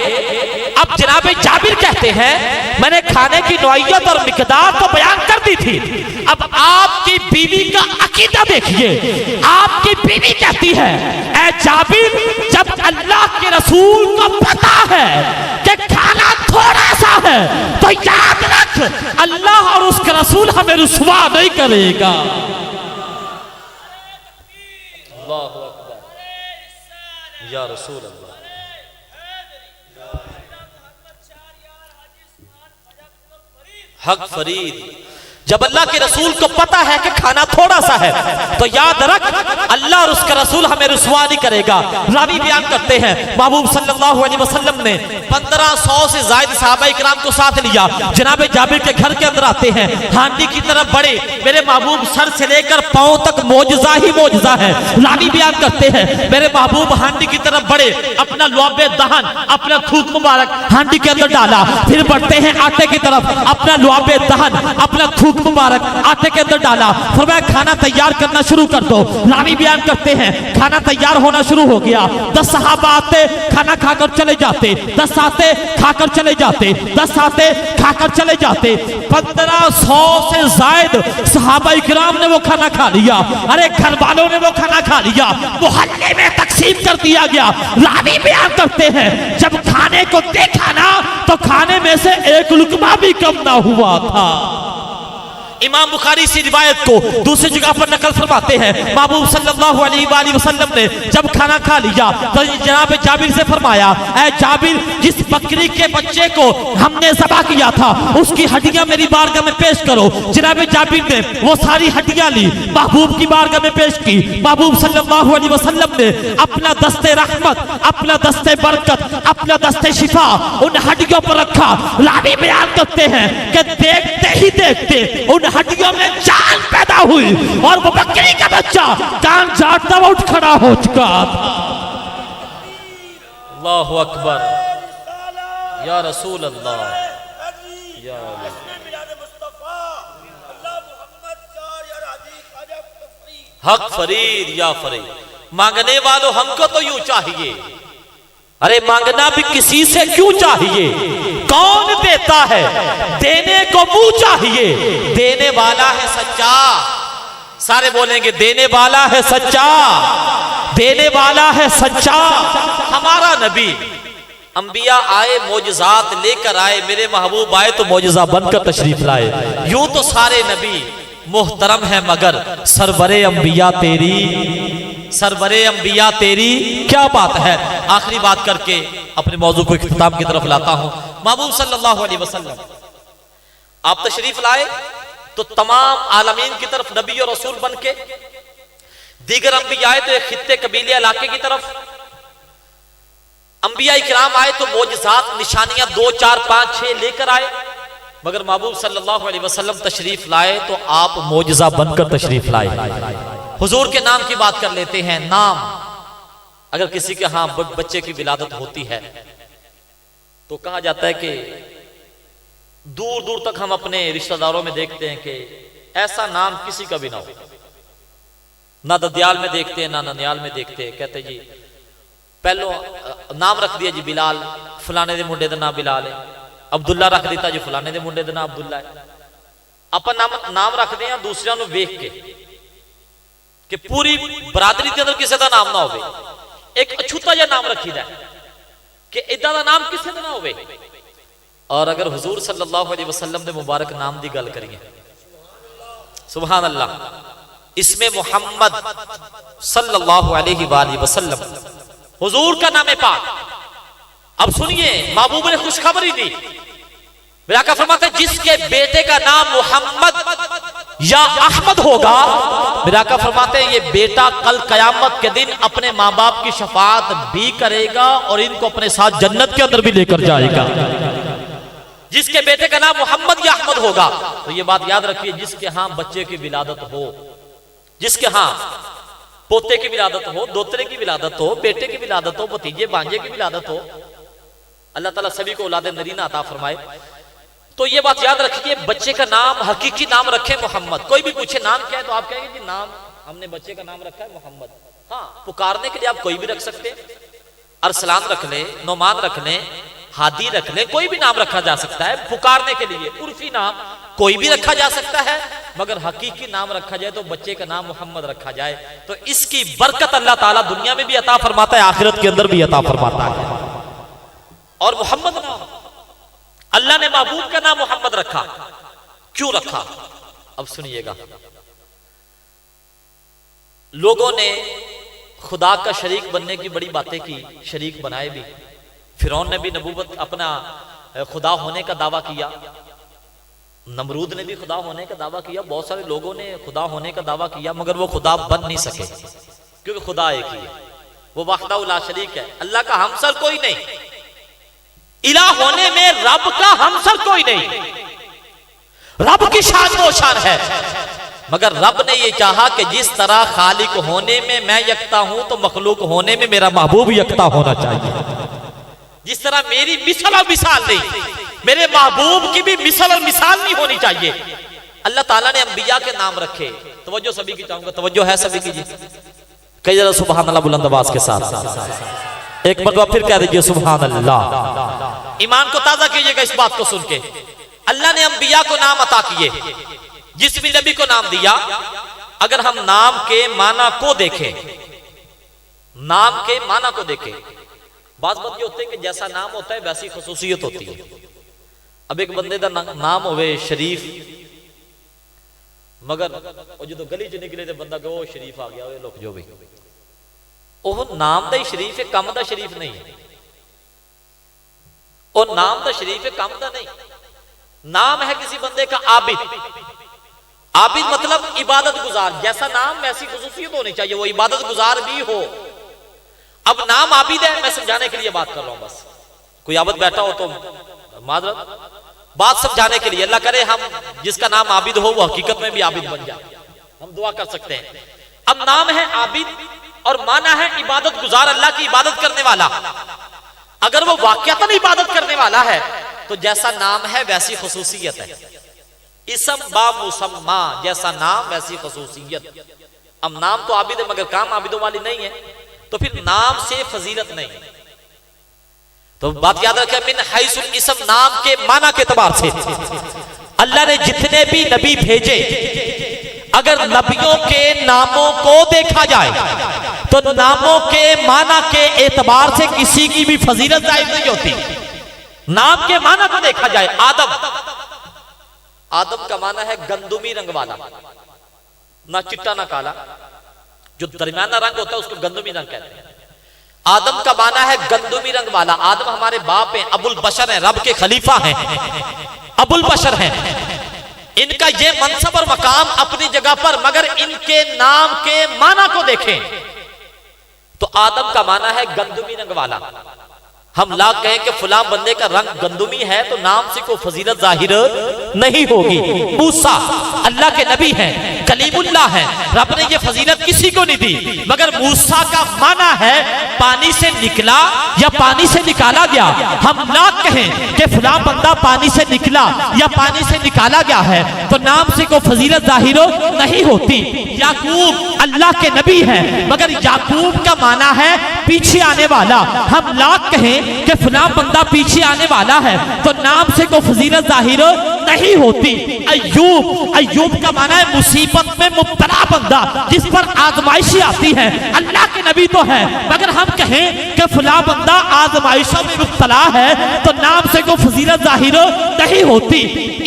اب جناب جابر کہتے ہیں میں نے کھانے کی نوعیت اور مقدار تو بیان کر دی تھی اب آپ کی بیوی کا عقیدہ دیکھیے آپ کی بیوی کہتی ہے اے جابر جب اللہ کے رسول کو پتا ہے کہ کھانا تھوڑا سا ہے تو یاد رکھ اللہ اور اس کا رسول ہمیں رسوا نہیں کرے گا اللہ اکبر یا رسول اللہ حق فرید جب اللہ کے رسول کو پتا ہے کہ کھانا تھوڑا سا ہے تو یاد رکھ اللہ اور اس کا رسول ہمیں رسوا نہیں کرے گا راوی بیان کرتے ہیں محبوب صلی اللہ علیہ وسلم نے 1500 سے زائد صحابہ اکرام کو ساتھ لیا جناب جابر کے گھر کے اندر آتے ہیں ہانڈی کی طرف بڑے میرے محبوب سر سے لے کر پاؤں تک معجزہ ہی معجزہ ہے راوی بیان کرتے ہیں میرے محبوب ہانڈی کی طرف بڑے اپنا لعاب دہن اپنا تھوک مبارک ہانڈی کے اندر ڈالا پھر بڑھتے ہیں آٹے کی طرف اپنا لعاب دہن اپنا تھوک مبارک آٹے کے اندر ڈالا فرمایا کھانا تیار کرنا شروع کر دو راوی بیان کرتے ہیں کھانا تیار ہونا شروع ہو گیا 10 صحابہ آتے کھانا کھا کر چلے جاتے 10 آتے کھا کر چلے جاتے 10 آتے کھا کر چلے جاتے 1500 سے زائد صحابہ اکرام نے وہ کھانا کھا لیا ارے گھر والوں نے وہ کھانا کھا لیا محلے میں تقسیم کر دیا گیا راوی بیان کرتے ہیں جب کھانے کو دیکھا نا تو کھانے میں سے ایک لقمہ بھی کم نہ ہوا تھا امام بخاری سے روایت کو دوسری جگہ پر نقل فرماتے ہیں محبوب صلی اللہ علیہ وآلہ وسلم نے جب کھانا کھا لیا تو جناب جابر سے فرمایا اے جابر جس بکری کے بچے کو ہم نے ذبح کیا تھا اس کی ہڈیاں میری بارگاہ میں پیش کرو جناب جابر نے وہ ساری ہڈیاں لی محبوب کی بارگاہ میں پیش کی محبوب صلی اللہ علیہ وسلم نے اپنا دست رحمت اپنا دست برکت اپنا دست شفا ان ہڈیوں پر رکھا راوی بیان کرتے ہیں کہ دیکھتے ہی دیکھتے ان ہڈیوں میں جان پیدا ہوئی اور وہ بکری کا بچہ کان جاٹتا وہ اٹھ کھڑا ہو چکا تھا اللہ اکبر یا رسول اللہ یا حق فرید یا فرید مانگنے والوں ہم کو تو یوں چاہیے ارے مانگنا بھی کسی سے کیوں چاہیے کون دیتا ہے دینے کو منہ چاہیے دینے والا ہے سچا سارے بولیں گے دینے والا ہے سچا دینے والا ہے سچا ہمارا نبی انبیاء آئے معجزات لے کر آئے میرے محبوب آئے تو معجزہ بن کر تشریف لائے یوں تو سارے نبی محترم ہے مگر سرور انبیاء تیری کیا بات ہے آخری بات کر کے اپنے موضوع کو اختتام کی طرف لاتا ہوں محبوب صلی اللہ علیہ وسلم آپ تشریف لائے تو تمام عالمین کی طرف نبی اور رسول بن کے دیگر انبیاء آئے تو ایک خطے قبیلے علاقے کی طرف انبیاء اکرام آئے تو معجزات نشانیاں 2 4 5 6 لے کر آئے مگر محبوب صلی اللہ علیہ وسلم تشریف لائے تو آپ معجزہ بن کر تشریف لائے حضور کے نام کی بات کر لیتے ہیں نام اگر کسی کے ہاں بچے کی ولادت ہوتی ہے تو کہا جاتا ہے کہ دور دور تک ہم اپنے رشتہ داروں میں دیکھتے ہیں کہ ایسا نام کسی کا بھی نہ ہو نہ ددیال میں دیکھتے ہیں نہ ننیال میں دیکھتے ہیں کہتے جی پہلو نام رکھ دیا جی بلال فلانے دے منڈے دا نام بلال ہے عبداللہ رکھ دیتا جی فلانے دے منڈے دا نام عبداللہ ہے اپن نام رکھ دیں دوسرے نو ویکھ کے کہ پوری برادری کے اندر کسی دا نام نہ ہوئے ایک اچھوتا جا نام رکھی دا ہے کہ ادھا دا نام کسی دا نہ ہوئے اور اگر حضور صلی اللہ علیہ وسلم نے مبارک نام دی گل کریے سبحان اللہ، اس میں محمد صلی اللہ علیہ وآلہ وسلم حضور کا نام پاک. اب سنیے، محبوب نے خوشخبری دی. میرا آقا فرماتے ہیں جس کے بیٹے کا نام محمد یا احمد ہوگا، میرا آقا فرماتے ہیں یہ بیٹا کل قیامت کے دن اپنے ماں باپ کی شفاعت بھی کرے گا اور ان کو اپنے ساتھ جنت کے اندر بھی لے کر جائے گا. جس کے بیٹے کا نام محمد یا احمد ہوگا. تو یہ بات یاد رکھیے، جس کے ہاں بچے کی ولادت ہو، جس کے ہاں پوتے کی ولادت ہو، دوترے کی ولادت ہو، بیٹے کی ولادت ہو، بھتیجے بانجے کی ولادت ہو، اللہ تعالیٰ سبھی کو اولاد نرینہ عطا فرمائے. تو یہ بات یاد رکھیے، بچے کا نام حقیقی نام رکھے محمد. کوئی بھی پوچھے نام کیا ہے تو آپ کہیں گے کہ نام ہم نے بچے کا نام رکھا ہے محمد. ہاں، پکارنے کے لیے آپ کوئی بھی رکھ سکتے ہیں، ارسلان رکھ لیں، نعمان رکھ لیں، ہادی رکھ لیں، کوئی بھی نام رکھا جا سکتا ہے پکارنے کے لیے. عرفی نام کوئی بھی رکھا جا سکتا ہے، مگر حقیقی نام رکھا جائے تو بچے کا نام محمد رکھا جائے. تو اس کی برکت اللہ تعالیٰ دنیا میں بھی عطا فرماتا ہے، آخرت کے اندر بھی عطا فرماتا ہے. اور محمد نام اللہ نے محبوب کا نام محمد رکھا. کیوں رکھا؟ اب سنیے گا. لوگوں نے خدا کا شریک بننے کی بڑی باتیں کی، شریک بنائے بھی. فرعون نے بھی نبوت اپنا خدا ہونے کا دعویٰ کیا، نمرود نے بھی خدا ہونے کا دعویٰ کیا، بہت سارے لوگوں نے خدا ہونے کا دعویٰ کیا، مگر وہ خدا بن نہیں سکے، کیونکہ خدا ایک ہی ہے، وہ وحدہ لا شریک ہے. اللہ کا ہمسر کوئی نہیں، الہ ہونے میں رب کا ہمسر کوئی نہیں. رب کی شان و شان ہے، مگر رب نے یہ چاہا کہ جس طرح خالق ہونے میں میں یکتا ہوں تو مخلوق ہونے میں میرا محبوب یکتا ہونا چاہیے. جس طرح میری مثل اور مثال نہیں، میرے محبوب کی بھی مثل اور مثال نہیں ہونی چاہیے. اللہ تعالیٰ نے انبیاء کے نام رکھے. توجہ سبھی کی چاہوں گا، توجہ ہے سبھی کی؟ جی کئی ذرا سبحان اللہ بلند آواز کے ساتھ ایک مرتبہ پھر کہہ دیجئے سبحان اللہ. ایمان کو تازہ کیجئے گا اس بات کو سن کے. اللہ نے انبیاء کو نام عطا کیے، جس بھی نبی کو نام دیا. اگر ہم نام کے معنی کو دیکھیں، نام کے معنی کو دیکھیں، بعض بات یہ ہوتے ہیں کہ جیسا نام ہوتا ہے ویسی خصوصیت ہوتی ہے. اب ایک بندے دا نام ہوئے شریف، مگر وہ جو گلی چ نکلے تھے بندہ کہ وہ شریف آ گیا، وہ لوگ جو بھی وہ نام دا ہی شریف ہے، کم دا شریف نہیں ہے. وہ نام دا شریف ہے، کم دا نہیں. نام ہے کسی بندے کا عابد. عابد مطلب عبادت گزار. جیسا نام ویسی خصوصیت ہونی چاہیے، وہ عبادت گزار بھی ہو. اب نام عابد ہے، میں سمجھانے کے لیے بات کر رہا ہوں. بس کوئی عابد بیٹھا ہو تو معذرت، بات سمجھانے کے لیے. اللہ کرے ہم جس کا نام عابد ہو وہ حقیقت میں بھی عابد بن جائے، ہم دعا کر سکتے ہیں. اب نام ہے عابد اور معنی ہے عبادت گزار، اللہ کی عبادت کرنے والا. اگر وہ واقعتاً عبادت کرنے والا ہے تو جیسا نام ہے ویسی خصوصیت ہے. اسم با مسمى، جیسا نام ویسی خصوصیت. اب نام تو عابد ہے مگر کام عابدوں والی نہیں ہے، تو پھر نام سے فضیلت نہیں. تو بات یاد رکھیں، من حیث الاسم، نام کے معنی کے اعتبار سے اللہ نے جتنے بھی نبی بھیجے، اگر نبیوں کے ناموں کو دیکھا جائے تو ناموں کے معنی کے اعتبار سے کسی کی بھی فضیلت ظاہر نہیں ہوتی. نام کے معنی کو دیکھا جائے، آدم، آدم کا معنی ہے گندمی رنگ والا، نہ چٹا نہ کالا، جو درمیانہ رنگ ہوتا ہے اس کو گندمی رنگ کہتے ہیں. آدم کا معنی ہے گندمی رنگ والا. آدم ہمارے باپ ہیں، ابو البشر ہیں، رب کے خلیفہ ہیں، ابو البشر ہیں. ان کا یہ منصب اور مقام اپنی جگہ پر، مگر ان کے نام کے معنی کو دیکھیں تو آدم کا معنی ہے گندمی رنگ والا. ہم لا کہیں کہ فلاں بندے کا رنگ گندمی ہے تو نام سے کوئی فضیلت ظاہر نہیں ہوگی. موسیٰ اللہ کے نبی ہیں، کلیم اللہ ہیں، رب نے یہ فضیلت کسی کو نہیں دی، مگر موسیٰ کا معنی ہے پانی سے نکلا یا پانی سے نکالا گیا. ہم لا کہیں کہ فلاں بندہ پانی سے نکلا یا پانی سے نکالا گیا ہے تو نام سے کوئی فضیلت ظاہر نہیں ہوتی. یعقوب اللہ کے نبی ہیں، مگر یعقوب کا معنی ہے پیچھے آنے والا. ہم لا کہیں کہ فلاں بندہ پیچھے آنے والا ہے تو نام سے کوئی فضیلت ظاہر نہیں ہوتی. ایوب، ایوب کا معنی ہے مصیبت میں مبتلا بندہ جس پر آزمائشیں آتی ہیں. اللہ کے نبی تو ہے، مگر ہم کہیں کہ فلاں بندہ آزمائشوں میں مبتلا ہے تو نام سے کوئی فضیلت ظاہر نہیں ہوتی۔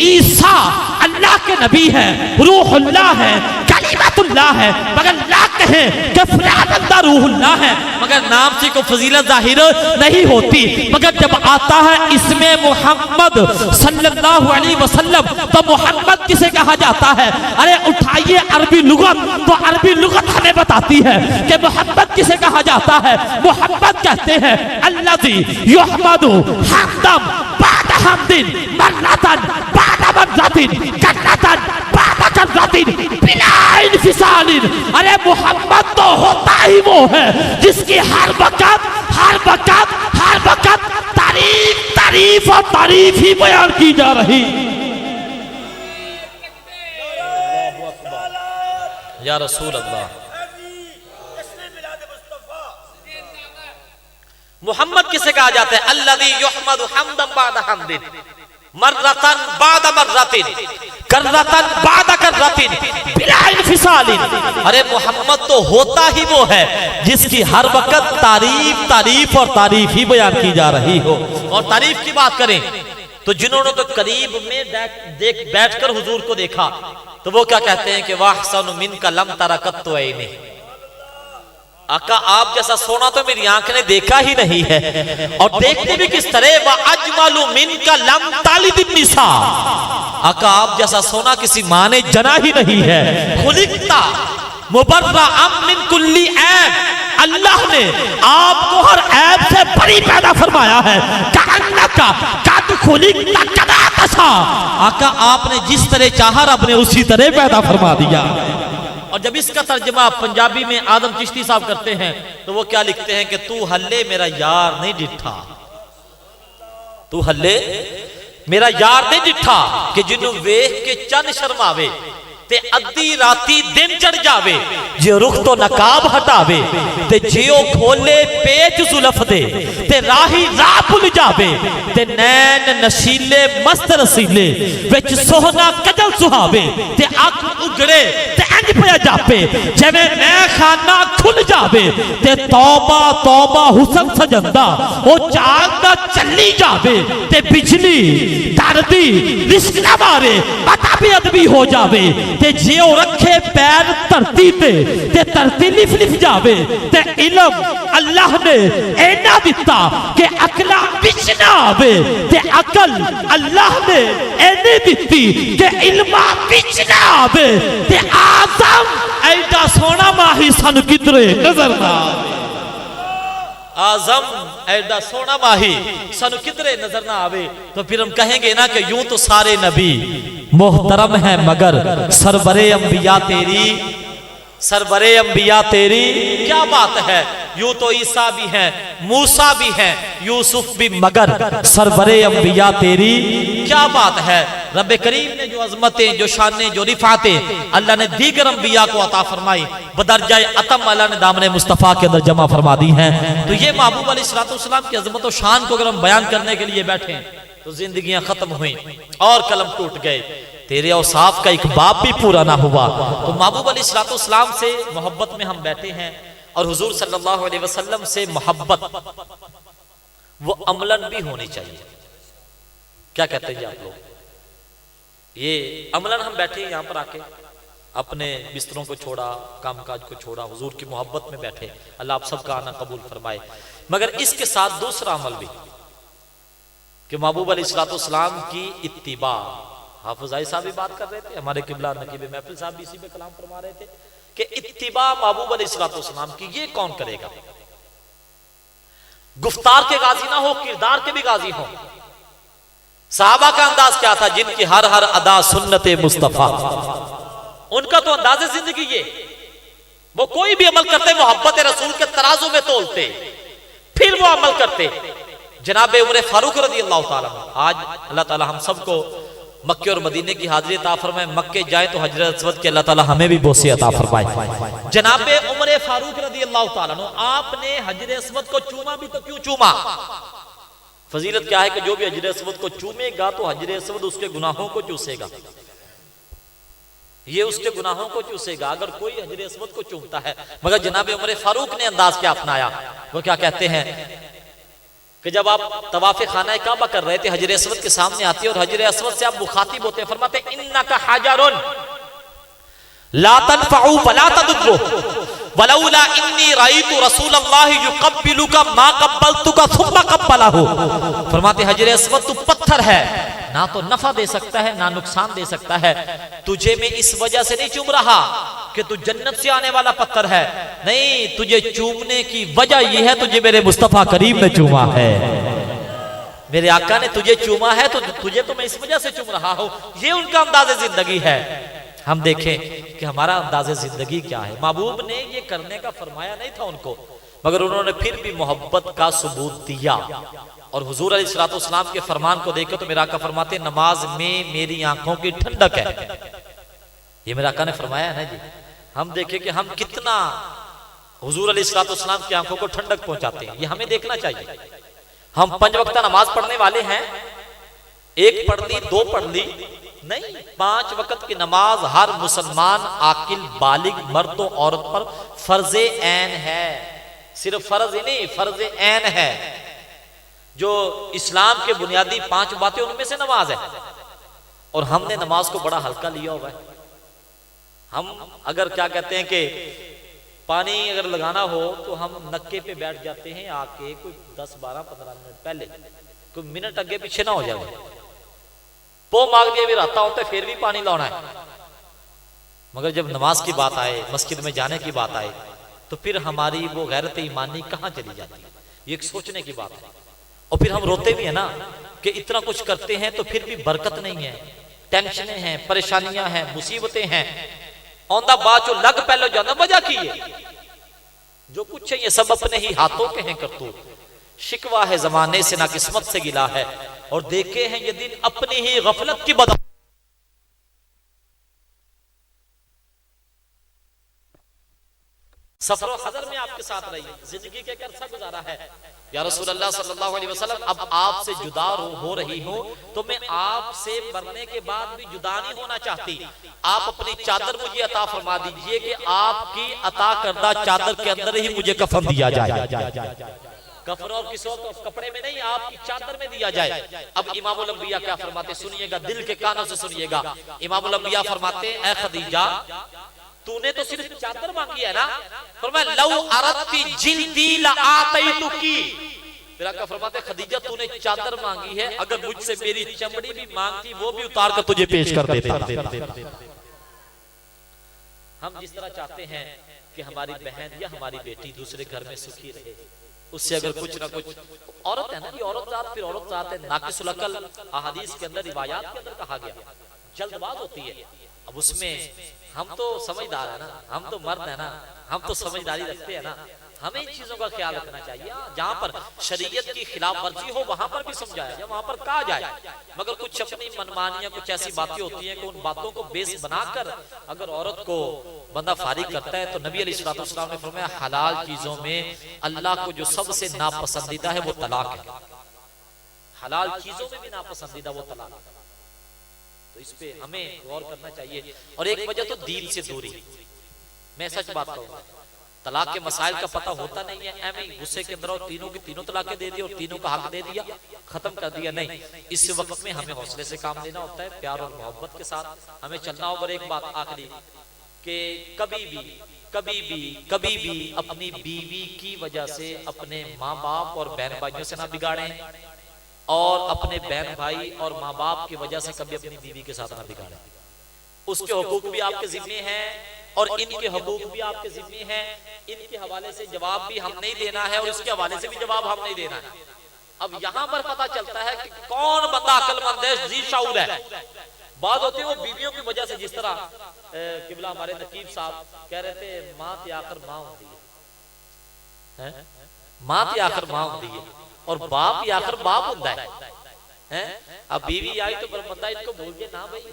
عیسیٰ اللہ کے نبی ہے، روح اللہ ہے، کلمت اللہ ہے، مگر لا کہیں کہ فلاں بندہ روح اللہ ہے مگر نام سے کوئی فضیلت ظاہر نہیں ہوتی۔ مگر جب آتا ہے اسم محمد صلی اللہ علیہ وسلم تو محمد کسے کہا جاتا ہے؟ ارے اٹھائیے عربی لغت، تو عربی لغت ہمیں بتاتی ہے کہ محمد کسے کہا جاتا ہے۔ محمد کہتے ہیں الذی یحمد حمدا بعد حمد مرۃ بعد مرۃ کرۃ بعد کرۃ بلا انفصال۔ ارے محمد تو ہوتا ہی وہ ہے جس کی ہر وقت تعریف اور تعریف ہی بیان کی جا رہی۔ یا رسول اللہ، محمد کسے کہا جاتا ہے؟ الذی یحمد حمدا بعد حمد مرۃ بعد مرۃ کرۃ بعد کرۃ بلا انفصال۔ ارے محمد تو ہوتا ہی وہ ہے جس کی ہر وقت تعریف اور تعریف ہی بیان کی جا رہی ہو۔ اور تعریف کی بات کریں تو جنہوں نے تو قریب میں بیٹھ کر حضور کو دیکھا تو وہ کیا کہتے ہیں کہ وَأَحْسَنُ مِنْكَ لَمْ تَرَ قَطُّ عَيْنِي۔ آقا آپ جیسا سونا تو میری آنکھ نے دیکھا ہی نہیں ہے، اور دیکھتے بھی کس طرح وَأَجْمَلُ مِنْكَ لَمْ تَلِدِ النِّسَاء۔ آقا آپ جیسا سونا کسی ماں نے جنا ہی نہیں ہے۔ خُلِقْتَ مُبَرَّأً مِنْ كُلِّ عیب، اللہ نے آپ کو ہر عیب سے بری پیدا فرمایا ہے۔ کَأَنَّكَ قَدْ خُلِقْتَ كَمَا تَشَاءُ۔ آقا آپ نے جس طرح چاہا رب نے اسی طرح پیدا فرما دیا۔ اور جب اس کا ترجمہ پنجابی میں آدم چشتی صاحب کرتے ہیں تو وہ کیا لکھتے ہیں کہ تو ہلے میرا یار نہیں ڈٹھا، تو ہلے میرا یار نہیں ڈٹھا کہ جنوں ویکھ کے چن شرماوے تے ادھی راتی دن چڑھ جاوے، جے رخ تو نقاب ہٹاوے تے جیو کھولے پیچ زلف دے تے راہی راہ بھل جاوے تے نین نشیلے مست رسیلے وچ سوہنا کجل سہاوے تے اکھ اگڑے تے انج پیا جاپے جویں میں خانہ کھل جاوے تے توبہ توبہ حسن سجندہ او چاک دا چلی جاوے تے بجلی دردی رشک نہ مارے بتا بھی ادبی ہو جاوے تے جیو رکھے پیر ترتی تے ترتی لف لف جاوے تے علم اللہ نے اینا دیتا کہ اکلا بچ نہ آوے تے عقل اللہ نے اینے دیتی کہ علمہ بچ نہ آوے تے آزم ایڈا سونا ماہی سن کدرے نظر نہ آوے۔ آزم ایڈا سونا ماہی سن کدرے نظر نہ آوے۔ تو پھر ہم کہیں گے نا کہ یوں تو سارے نبی محترم ہیں مگر سرور انبیاء تیری، سرور انبیاء تیری کیا بات ہے۔ یوں تو عیسیٰ بھی ہیں، موسیٰ بھی ہیں، یوسف بھی، مگر سرور انبیاء تیری کیا بات ہے۔ رب کریم نے جو عظمتیں، جو شانیں، جو رفعتیں اللہ نے دیگر انبیاء کو عطا فرمائی بدرجہ اتم اللہ نے دامن مصطفیٰ کے اندر جمع فرما دی ہیں۔ تو یہ محبوب علیہ السلام کی عظمت و شان کو اگر ہم بیان کرنے کے لیے بیٹھیں تو زندگیاں ختم ہوئیں اور قلم ٹوٹ گئے، تیرے اوصاف کا ایک باب بھی پورا نہ ہوا۔ تو محبوب علیہ السلام سے محبت میں ہم بیٹھے ہیں، اور حضور صلی اللہ علیہ وسلم سے محبت وہ عملاً بھی ہونی چاہیے۔ کیا کہتے ہیں آپ لوگ؟ یہ عملاً ہم بیٹھے یہاں پر آ کے اپنے بستروں کو چھوڑا، کام کاج کو چھوڑا، حضور کی محبت میں بیٹھے، اللہ آپ سب کا آنا قبول فرمائے۔ مگر اس کے ساتھ دوسرا عمل بھی کہ محبوب علیہ السلام کی اتباع۔ حافظ آئی صاحب بھی بات کر رہے تھے، ہمارے قبلہ نقیب محفل صاحب بھی اسی پہ کلام فرما رہے تھے کہ اتباع محبوب علیہ السلام کی یہ کون کرے گا؟ گفتار کے غازی نہ ہو، کردار کے بھی غازی ہو۔ صحابہ کا انداز کیا تھا؟ جن کی ہر ہر ادا سنت مصطفیٰ، ان کا تو انداز زندگی یہ، وہ کوئی بھی عمل کرتے محبت رسول کے ترازو میں تولتے، پھر وہ عمل کرتے۔ جناب عمر فاروق رضی اللہ تعالیٰ، آج اللہ تعالیٰ ہم سب کو مکے اور مدینے کی حاضری عطا فرمائے، مکے جائیں تو حجر اسود کے اللہ تعالیٰ ہمیں بھی بوسے عطا فرمائے۔ جناب عمر فاروق رضی اللہ تعالیٰ آپ نے حجر اسود کو چوما بھی تو کیوں چوما؟ فضیلت کیا ہے کہ جو بھی حجر اسود کو چومے گا تو حجر اسود اس کے گناہوں کو چوسے گا۔ یہ اس کے گناہوں کو چوسے گا اگر کوئی حجر اسود کو چومتا ہے. مگر جناب عمر فاروق نے انداز کیا اپنایا؟ وہ کیا کہتے ہیں کہ جب آپ طواف خانہ کعبہ کر رہے تھے حجر اسود کے سامنے آتی اور حجر اسود سے آپ مخاطب ہوتے ہیں، فرماتے ہیں انک حجر لا تنفع ولا تضر ولولا انی رأیت رسول اللہ یقبلک ما قبلتک ثم قبلہ. فرماتے حجر اسود تو پتھر ہے، نہ تو نفع دے سکتا ہے نہ نقصان دے سکتا ہے. تجھے میں اس وجہ سے نہیں چوم رہا کہ تو جنت سے آنے والا پتھر ہے، نہیں، تجھے چومنے کی وجہ یہ ہے تجھے میرے مصطفیٰ کریم نے چوما ہے، میرے آقا نے تجھے چوما ہے، تو تجھے تو میں اس وجہ سے چوم رہا ہوں. یہ ان کا انداز زندگی ہے. ہم دیکھیں کہ ہمارا انداز زندگی کیا ہے. محبوب نے یہ کرنے کا فرمایا نہیں تھا ان کو، مگر انہوں نے پھر بھی محبت کا ثبوت دیا. اور حضور علیہ السلام کے فرمان کو دیکھو تو میرا آقا فرماتے ہیں نماز میں میری آنکھوں کی ٹھنڈک ہے. یہ میرا آقا نے فرمایا ہے نا جی. ہم دیکھیں کہ ہم کتنا حضور علیہ السلام کی آنکھوں کو ٹھنڈک پہنچاتے ہیں، یہ ہمیں دیکھنا چاہیے. ہم 5 وقتہ نماز پڑھنے والے ہیں، 1 پڑھ لی 2 پڑھ لی نہیں، 5 وقت کی نماز ہر مسلمان عاقل بالغ مرد و عورت پر فرض عین ہے. صرف فرض ہی نہیں، فرض عین ہے. جو اسلام کے بنیادی 5 باتیں ان میں سے نماز ہے، اور ہم نے نماز کو بڑا ہلکا لیا ہوا ہے. ہم اگر کیا کہتے ہیں کہ پانی اگر لگانا ہو تو ہم نکے پہ بیٹھ جاتے ہیں آ کے کوئی 10 12 15 منٹ پہلے، کوئی منٹ اگے پیچھے نہ ہو جائے. پو مانگ دیا بھی رہتا ہوتا ہے پھر بھی پانی لانا ہے. مگر جب نماز کی بات آئے، مسجد میں جانے کی بات آئے، تو پھر ہماری وہ غیرت ایمانی کہاں چلی جاتی ہے. یہ ایک سوچنے کی بات ہے. اور پھر ہم روتے بھی ہیں نا کہ اتنا کچھ کرتے ہیں تو پھر بھی برکت نہیں ہے، ٹینشنیں ہیں، پریشانیاں ہیں، مصیبتیں ہیں. اوندہ بات جو لگ پہلو جانا وجہ کی ہے، جو کچھ ہے یہ سب اپنے ہی ہاتھوں کے ہیں کرتوت. شکوہ ہے زمانے سے نہ قسمت سے گلا ہے، اور دیکھے ہیں یہ دن اپنی ہی غفلت کی بدولت. سفر و حضر میں آپ کے ساتھ رہی، زندگی کے عرصہ گزارا ہے. یا رسول اللہ صلی اللہ علیہ وسلم اب آپ سے جدا ہو رہی ہوں تو میں آپ سے مرنے کے بعد بھی جدا نہیں ہونا چاہتی. آپ اپنی چادر مجھے عطا فرما دیجئے کہ آپ کی عطا کردہ چادر کے اندر ہی مجھے کفن دیا جائے. کفن اور کسی اور کپڑے میں نہیں، آپ کی چادر میں دیا جائے. اب امام الانبیاء کیا فرماتے، سنیے گا، دل کے کانوں سے سنیے گا. امام الانبیاء فرماتے اے خدیجہ تو نے تو صرف چادر مانگی ہے نا، فرمایا لو اردتی جلدی لآتیتکی. پھر آقا فرماتے خدیجہ تو نے چادر مانگی ہے، اگر مجھ سے میری چمڑی بھی مانگتی وہ بھی اتار کر تجھے پیش کر دیتا. ہم جس طرح چاہتے ہیں کہ ہماری بہن یا ہماری بیٹی دوسرے گھر میں سکھی رہے، اس سے اگر کچھ نہ کچھ عورت ہے نا، یہ عورت ذات پھر عورت ذات ہے. ناقص العقل احادیث کے اندر روایات کے اندر کہا گیا، جلد باز ہوتی ہے. اب اس میں ہم تو سمجھدار ہیں نا، ہم تو مرد ہیں نا، ہم تو سمجھداری رکھتے ہیں نا. ہمیں ان چیزوں کا خیال رکھنا چاہیے. جہاں پر شریعت کی خلاف ورزی ہو وہاں پر بھی سمجھایا جائے، وہاں پر کہا جائے. مگر کچھ اپنی منمانیاں، کچھ ایسی باتیں ہوتی ہیں کہ ان باتوں کو بیس بنا کر اگر عورت کو بندہ فارغ کرتا ہے تو نبی علیہ السلام نے فرمایا حلال چیزوں میں اللہ کو جو سب سے ناپسندیدہ ہے وہ طلاق ہے. حلال چیزوں میں بھی ناپسندیدہ وہ طلاق ہے. تو اس پہ ہمیں غور کرنا چاہیے. اور ایک وجہ تو دین سے دوری. میں سچ بات کہوں، طلاق کے مسائل کا پتہ ہوتا نہیں ہے، ایویں غصے کے اندر اور تینوں کی تینوں طلاقیں دے دی اور تینوں کا حق دے دیا، ختم کر دیا. نہیں، اس وقت میں ہمیں حوصلے سے کام لینا ہوتا ہے، پیار اور محبت کے ساتھ ہمیں چلنا ہوگا. اور ایک بات آخری کہ کبھی بھی اپنی بیوی کی وجہ سے اپنے ماں باپ اور بہن بھائیوں سے نہ بگاڑیں، اور اپنے بہن بھائی اور ماں باپ کی وجہ سے کبھی اپنی بیوی کے ساتھ نہ بگاڑیں. اس کے حقوق بھی آپ کے ذمہ ہیں اور ان کے حقوق بھی آپ کے ذمہ ہیں. ان کے حوالے سے جواب بھی ہم نہیں دینا ہے اور اس کے حوالے سے بھی جواب ہم نہیں دینا ہے. اب یہاں پر پتہ چلتا ہے کہ کون بندہ عقل مند ہے، ذی شعور ہے. بعض ہوتے ہیں وہ بیویوں کی وجہ سے، جس طرح قبلہ ہمارے نقیب صاحب کہہ رہے تھے ماں تے آخر ماں ہوتی ہے، ماں تے آخر ماں ہوتی ہے اور باپ ہی آخر باپ ہوتا ہے. اب بیوی آئی تو بندہ ان کو بھول کے نہ بھائی،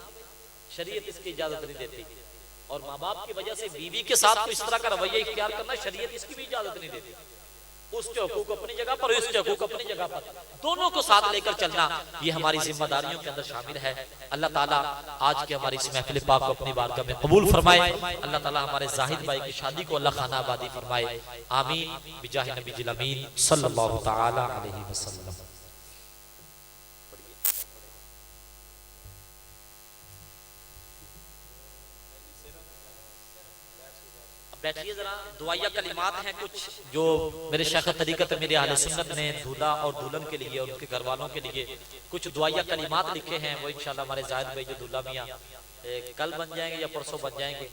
شریعت اس کی اجازت نہیں دیتی. اور ماں باپ کی وجہ سے بیوی کے ساتھ اس طرح کا رویہ اختیار کرنا شریعت اس کی بھی اجازت نہیں دیتی. اس کے حقوق اپنی جگہ پر، اس کے حقوق اپنی جگہ پر، دونوں کو ساتھ لے کر چلنا یہ ہماری ذمہ داریوں کے اندر شامل ہے۔ اللہ تعالیٰ آج کی ہماری اس محفل پاک کو اپنی بارگاہ میں قبول فرمائے۔ اللہ تعالیٰ ہمارے زاہد بھائی کی شادی کو اللہ خانہ آبادی فرمائے، آمین بجاہ نبی الامین صلی اللہ تعالی علیہ وسلم۔ بیٹھیے ذرا، دعائیہ کلمات ہیں کچھ جو میرے شیخ طریقت میرے اہل سنت نے دولہا اور دلہن کے لیے اور ان کے گھر والوں کے لیے کچھ دعائیہ کلمات لکھے ہیں، وہ انشاءاللہ ہمارے زاہد بھائی جو دولہا میاں کل بن جائیں گے یا پرسوں بن جائیں گے،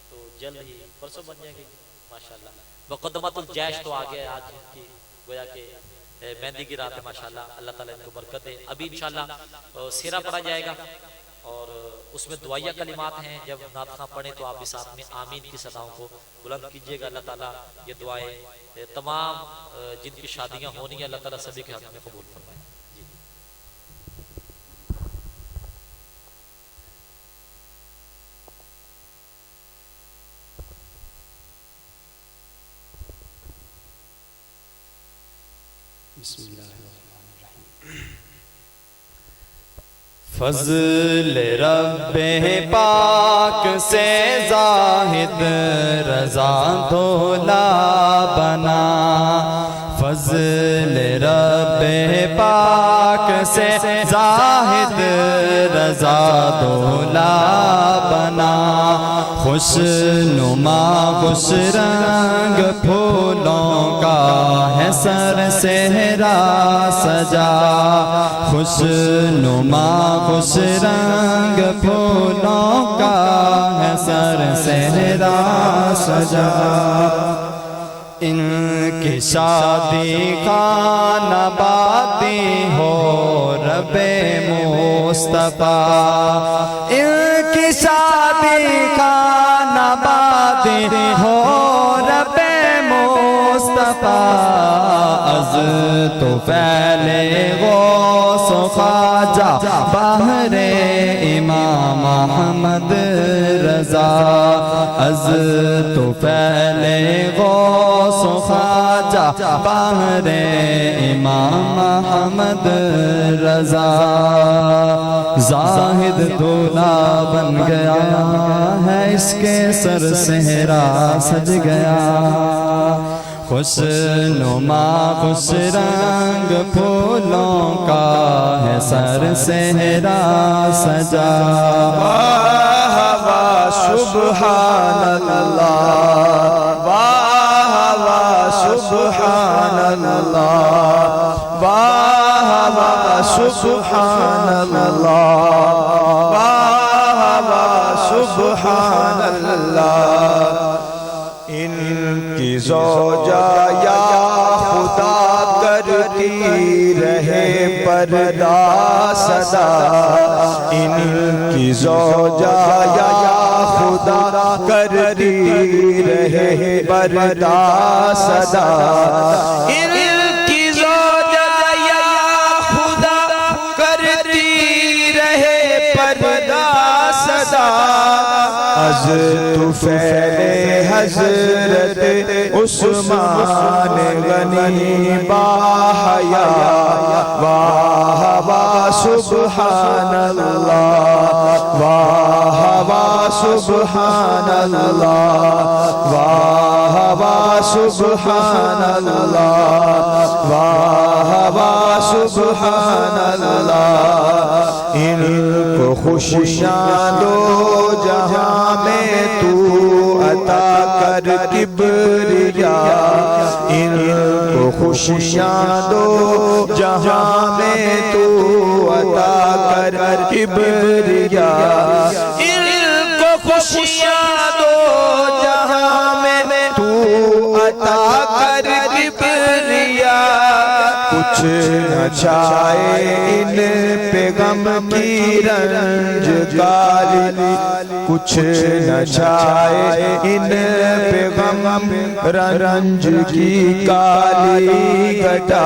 تو جلد ہی پرسوں بن جائیں گے ماشاءاللہ۔ مقدمۃ الجیش تو آگے آج کی گویا کہ مہندی کی رات ہے ماشاءاللہ، اللہ تعالیٰ ان کو برکت دے۔ ابھی انشاءاللہ سیرہ پڑھا جائے گا اور اس میں دعائیہ کلمات ہیں، جب نعت خواں پڑھیں تو آپ بھی ساتھ میں آمین کی صداؤں کو بلند کیجئے گا۔ اللہ تعالیٰ یہ دعائیں تمام جن کی شادیاں ہونی ہیں اللہ تعالیٰ سبھی کے حق میں قبول فرمائے۔ جی بسم اللہ الرحمن الرحیم۔ فضل رب پاک سے زاہد رضا دولہا بنا، فضل رب پاک سے زاہد رضا دولہا بنا، خوش نما خوش رنگ پھولوں کا ہے سر صحرا سجا، خوش نما خوش رنگ پھولوں کا ہے سر صحرا سجا، ان کی شادی خان آبادی ہو رب مصطفیٰ، ان کی شادی خان آبادی ہو رب مصطفیٰ، از تو پہلے غوث و خواجہ بہر امام احمد رضا، از تو پہلے غوث و خواجہ بہر امام احمد رضا، زاہد دولہا بن گیا ہے اس کے سر صحرا سج گیا، خوش نما خوش رنگ پھولوں کا ہے سر صحرا سجا، واہ واہ سبحان اللہ، واہ واہ سبحان اللہ، واہ واہ سبحان اللہ، واہ واہ سبحان اللہ، ان کی زوجہ یا خدا کرتی رہے پردہ صدا، ان کی زوجہ یا خدا کرتی رہے پردہ صدا، ان کی زوجہ یا خدا کرتی رہے پردہ صدا، از طفیل حضرت عثمان غنی باحیا، واہ واہ سبحان اللہ، واہ واہ سبحان اللہ، واہ واہ سبحان اللہ، واہ واہ سبحان اللہ، ان کو خوشیاں دو جہاں میں تو عطا کر کبریا، ان کو خوشیاں دو جہاں میں تو عطا کر کبریا، ان کو خوشیاں دو جہاں میں تو عطا کر کبریا، کچھ نہ چھائے ان پہ غم کی رنج کالی، کچھ نہ چھائے ان پہ غم غم رنج کی کالی گھٹا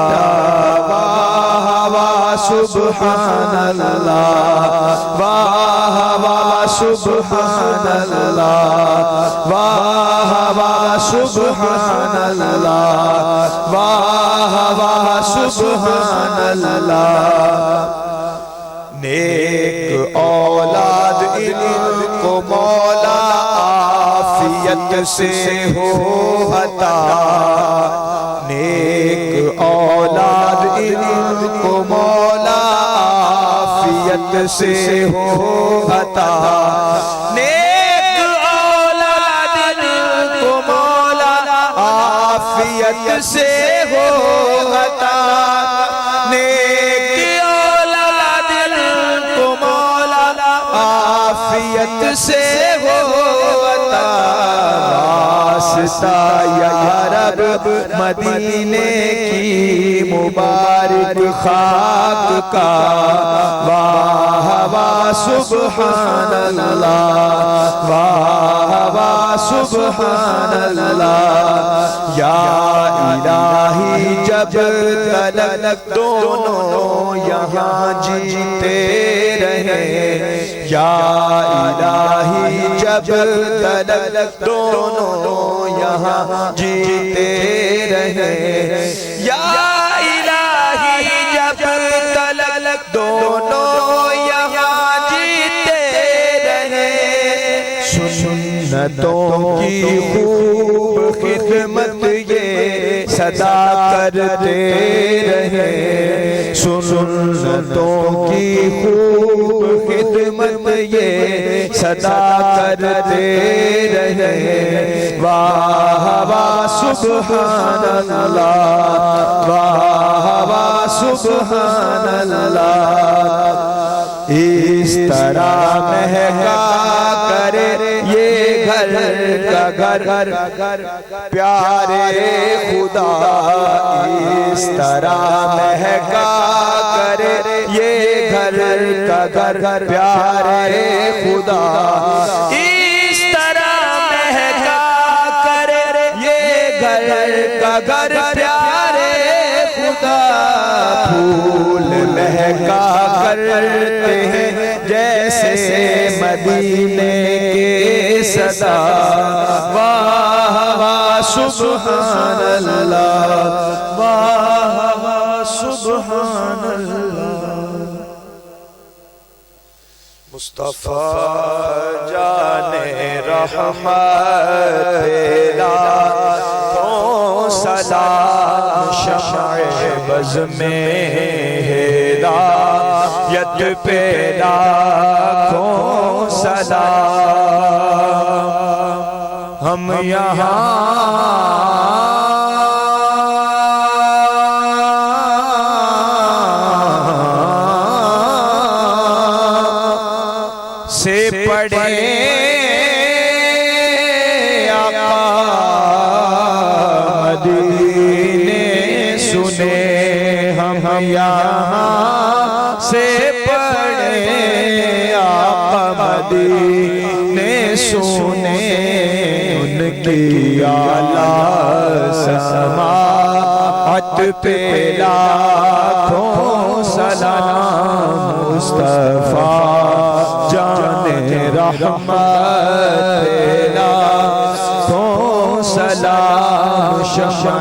واہ واہ سبحان اللہ واہ واہ سبحان اللہ واہ واہ سبحان اللہ واہ واہ سبحان اللہ نیک اولاد ان کو مولا عافیت سے ہو عطا نیک اولاد ان کو مولا عافیت سے ہو عطا نیک اولاد ان کو مولا عافیت سے ہو عطا نیک اولاد ان کو مولا عافیت سے ہو عطا واسطہ یا رب مدینے کی مبارک خاک کا واہ واہ سبحان اللہ واہ واہ سبحان اللہ یا الہی جب تلک دونوں یہاں جیتے رہے یا الہی جب تلک دونوں یہاں جیتے رہے یا الہی جب تلک دونوں یہاں جیتے رہے سنتوں کی خوب خدمت یہ صدا کرتے رہے سنتوں کی خوب خدمت یہ صدا کرتے رہے واہ واہ سبحان اللہ واہ واہ سبحان اللہ اس طرح مہکا کرے یہ گھر کا گھر پیارے خدا اس طرح مہکا کرے یہ گھر کا گھر پیارے خدا اس طرح مہکا کرے یہ گھر کا گھر پیارے خدا پھول مہکا کرتے ہیں جیسے مدینے کے صدا واہ واہ سبحان اللہ واہ واہ سبحان اللہ مصطفیٰ جان رحمت تیرا کون سلام شمع بز میں ہدایت پہ لاکھوں سلام ہم یہاں سے پڑھے آقا مدینے سنے ہم یہاں سے پڑھے آقا مدینے سنے ان کی اعلیٰ سماعت پہ لاکھوں سلام مصطفیٰ جان رحمت لاکھوں سلام شمع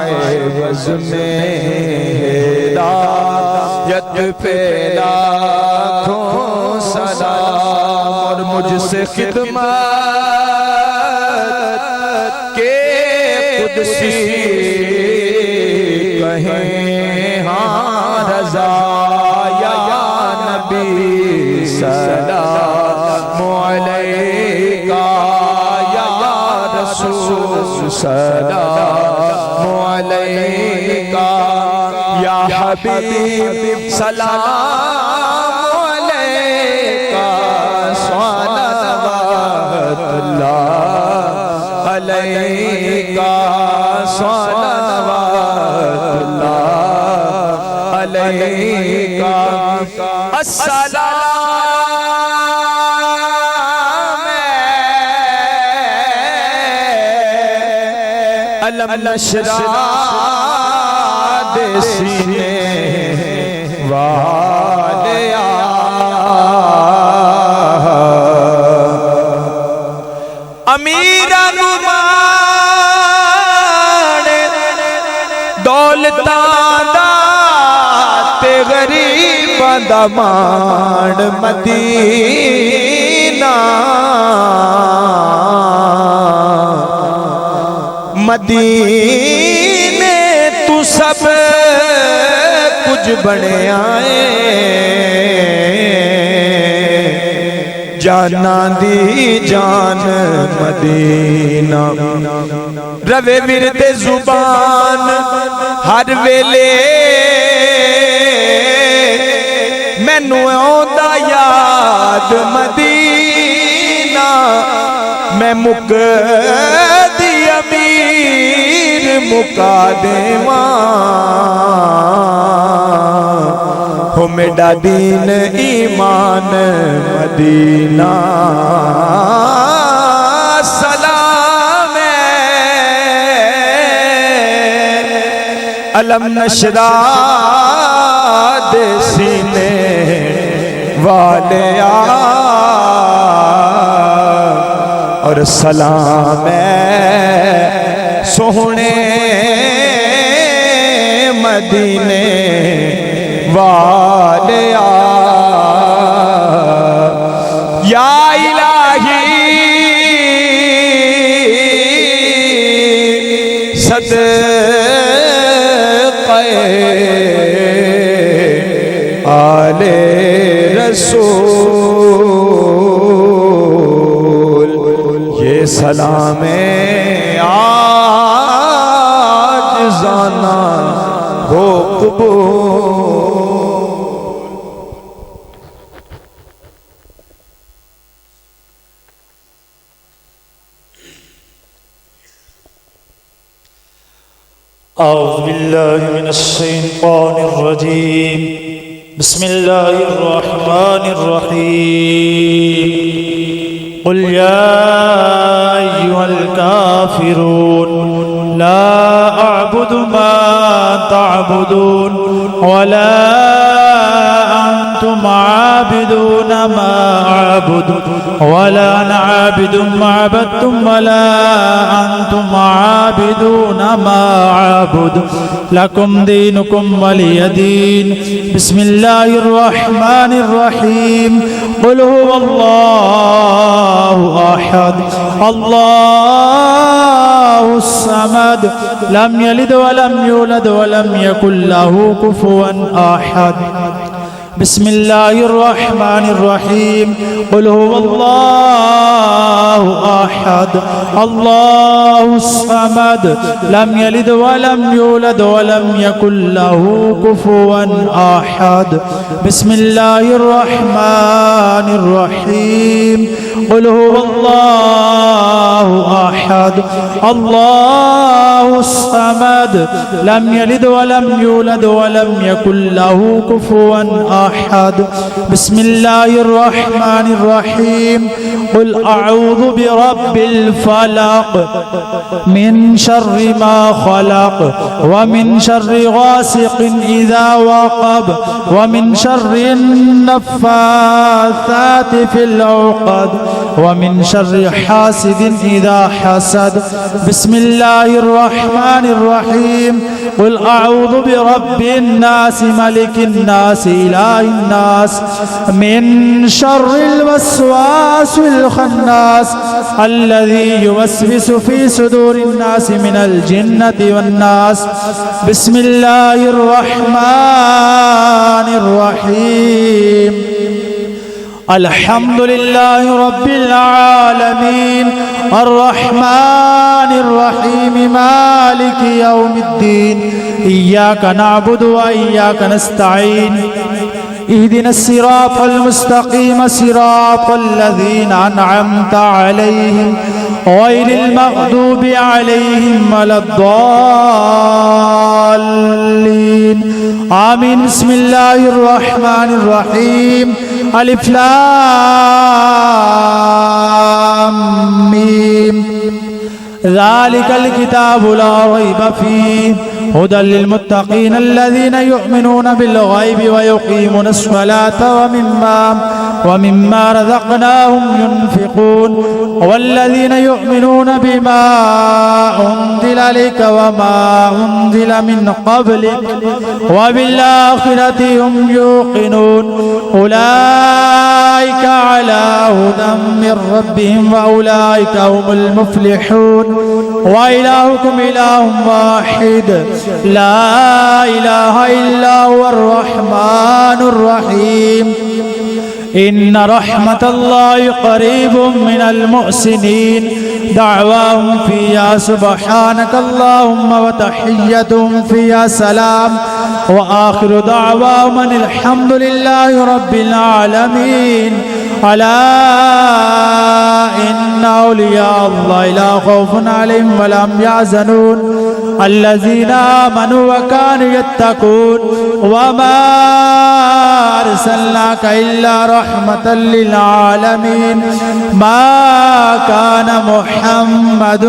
بز میں ہدایت پہ لاکھوں سلام اور مجھ سے خدمت کے قدسی کہیں ہاں رضا یا نبی سلام علیکہ یا رسول سلام علیکہ یا حبیب سلام علیکہ صلوات اللہ علیکہ صلوات اللہ علیکہ السلام علم نشرح دے سینے والیا امیراں نوں مان دولتاں دا تے غریباں دا مان مدینہ مدینے تو سب کچھ بنے آئے جانا دی جان مدینہ روے ورد زبان ہر ویلے مینوں آوندا یاد مدینہ میں مکدی امیر مکا دیواں ہو میڈا دین ایمان مدینہ سلام علم نشرح دے سینے والیا اور سلام سوہنے مدینے والیا یا الہی صدقے آل رسول یہ سلام عاجزانہ ہو قبول أعوذ بالله من الشيطان الرجيم بسم الله الرحمن الرحيم قل يا أيها الكافرون لا أعبد ما تعبدون ولا أنتم عابدون ما أعبد ولا أنا عابد ما عبدتم ولا أنتم عابدون ما أعبد لكم دينكم ولي دين بسم الله الرحمن الرحيم قل هو الله أحد الله الصمد لم يلد ولم يولد ولم يكن له كفوا أحد بسم الله الرحمن الرحيم قل هو الله أحد الله الصمد لم يلد ولم يولد ولم يكن له كفوا أحد بسم الله الرحمن الرحيم قل هو الله أحد الله الصمد لم يلد ولم يولد ولم يكن له كفوا أحد بسم الله الرحمن الرحيم قل أعوذ برب الفلق من شر ما خلق ومن شر غاسق إذا وقب ومن شر النفاثات في العقد ومن شر حاسد إذا حسد بسم الله الرحمن الرحيم قل أعوذ برب الناس ملك الناس إله الناس من شر الوسواس الخناس الذي يوسوس في صدور الناس من الجنة والناس بسم الله الرحمن الرحيم الحمد لله رب العالمين الرحمن الرحيم مالك يوم الدين إياك نعبد وإياك نستعين اهدنا الصراط المستقيم صراط الذين أنعمت عليهم غير المغضوب عليهم ولا الضالين آمين بسم الله الرحمن الرحيم ألف لام ميم ذلك الكتاب لا ريب فيه هدى للمتقين الذين يؤمنون بالغيب ويقيمون الصلاة ومما رزقناهم ينفقون والذين يؤمنون بما أنزل إليك وما أنزل من قبلك وبالآخرة هم يوقنون أولئك على هدى من ربهم وأولئك هم المفلحون وإلهكم إله واحد لا إله إلا هو الرحمن الرحيم إن رحمة الله قريب من المحسنين دعواهم فيها سبحانك اللهم وتحيتهم فيها سلام وآخر دعواهم أن الحمد لله رب العالمين ألا إن أولياء الله لا خوف عليهم ولا هم يحزنون الذين آمنوا وكانوا يتقون وما أرسلناك إلا رحمة للعالمين ما كان محمد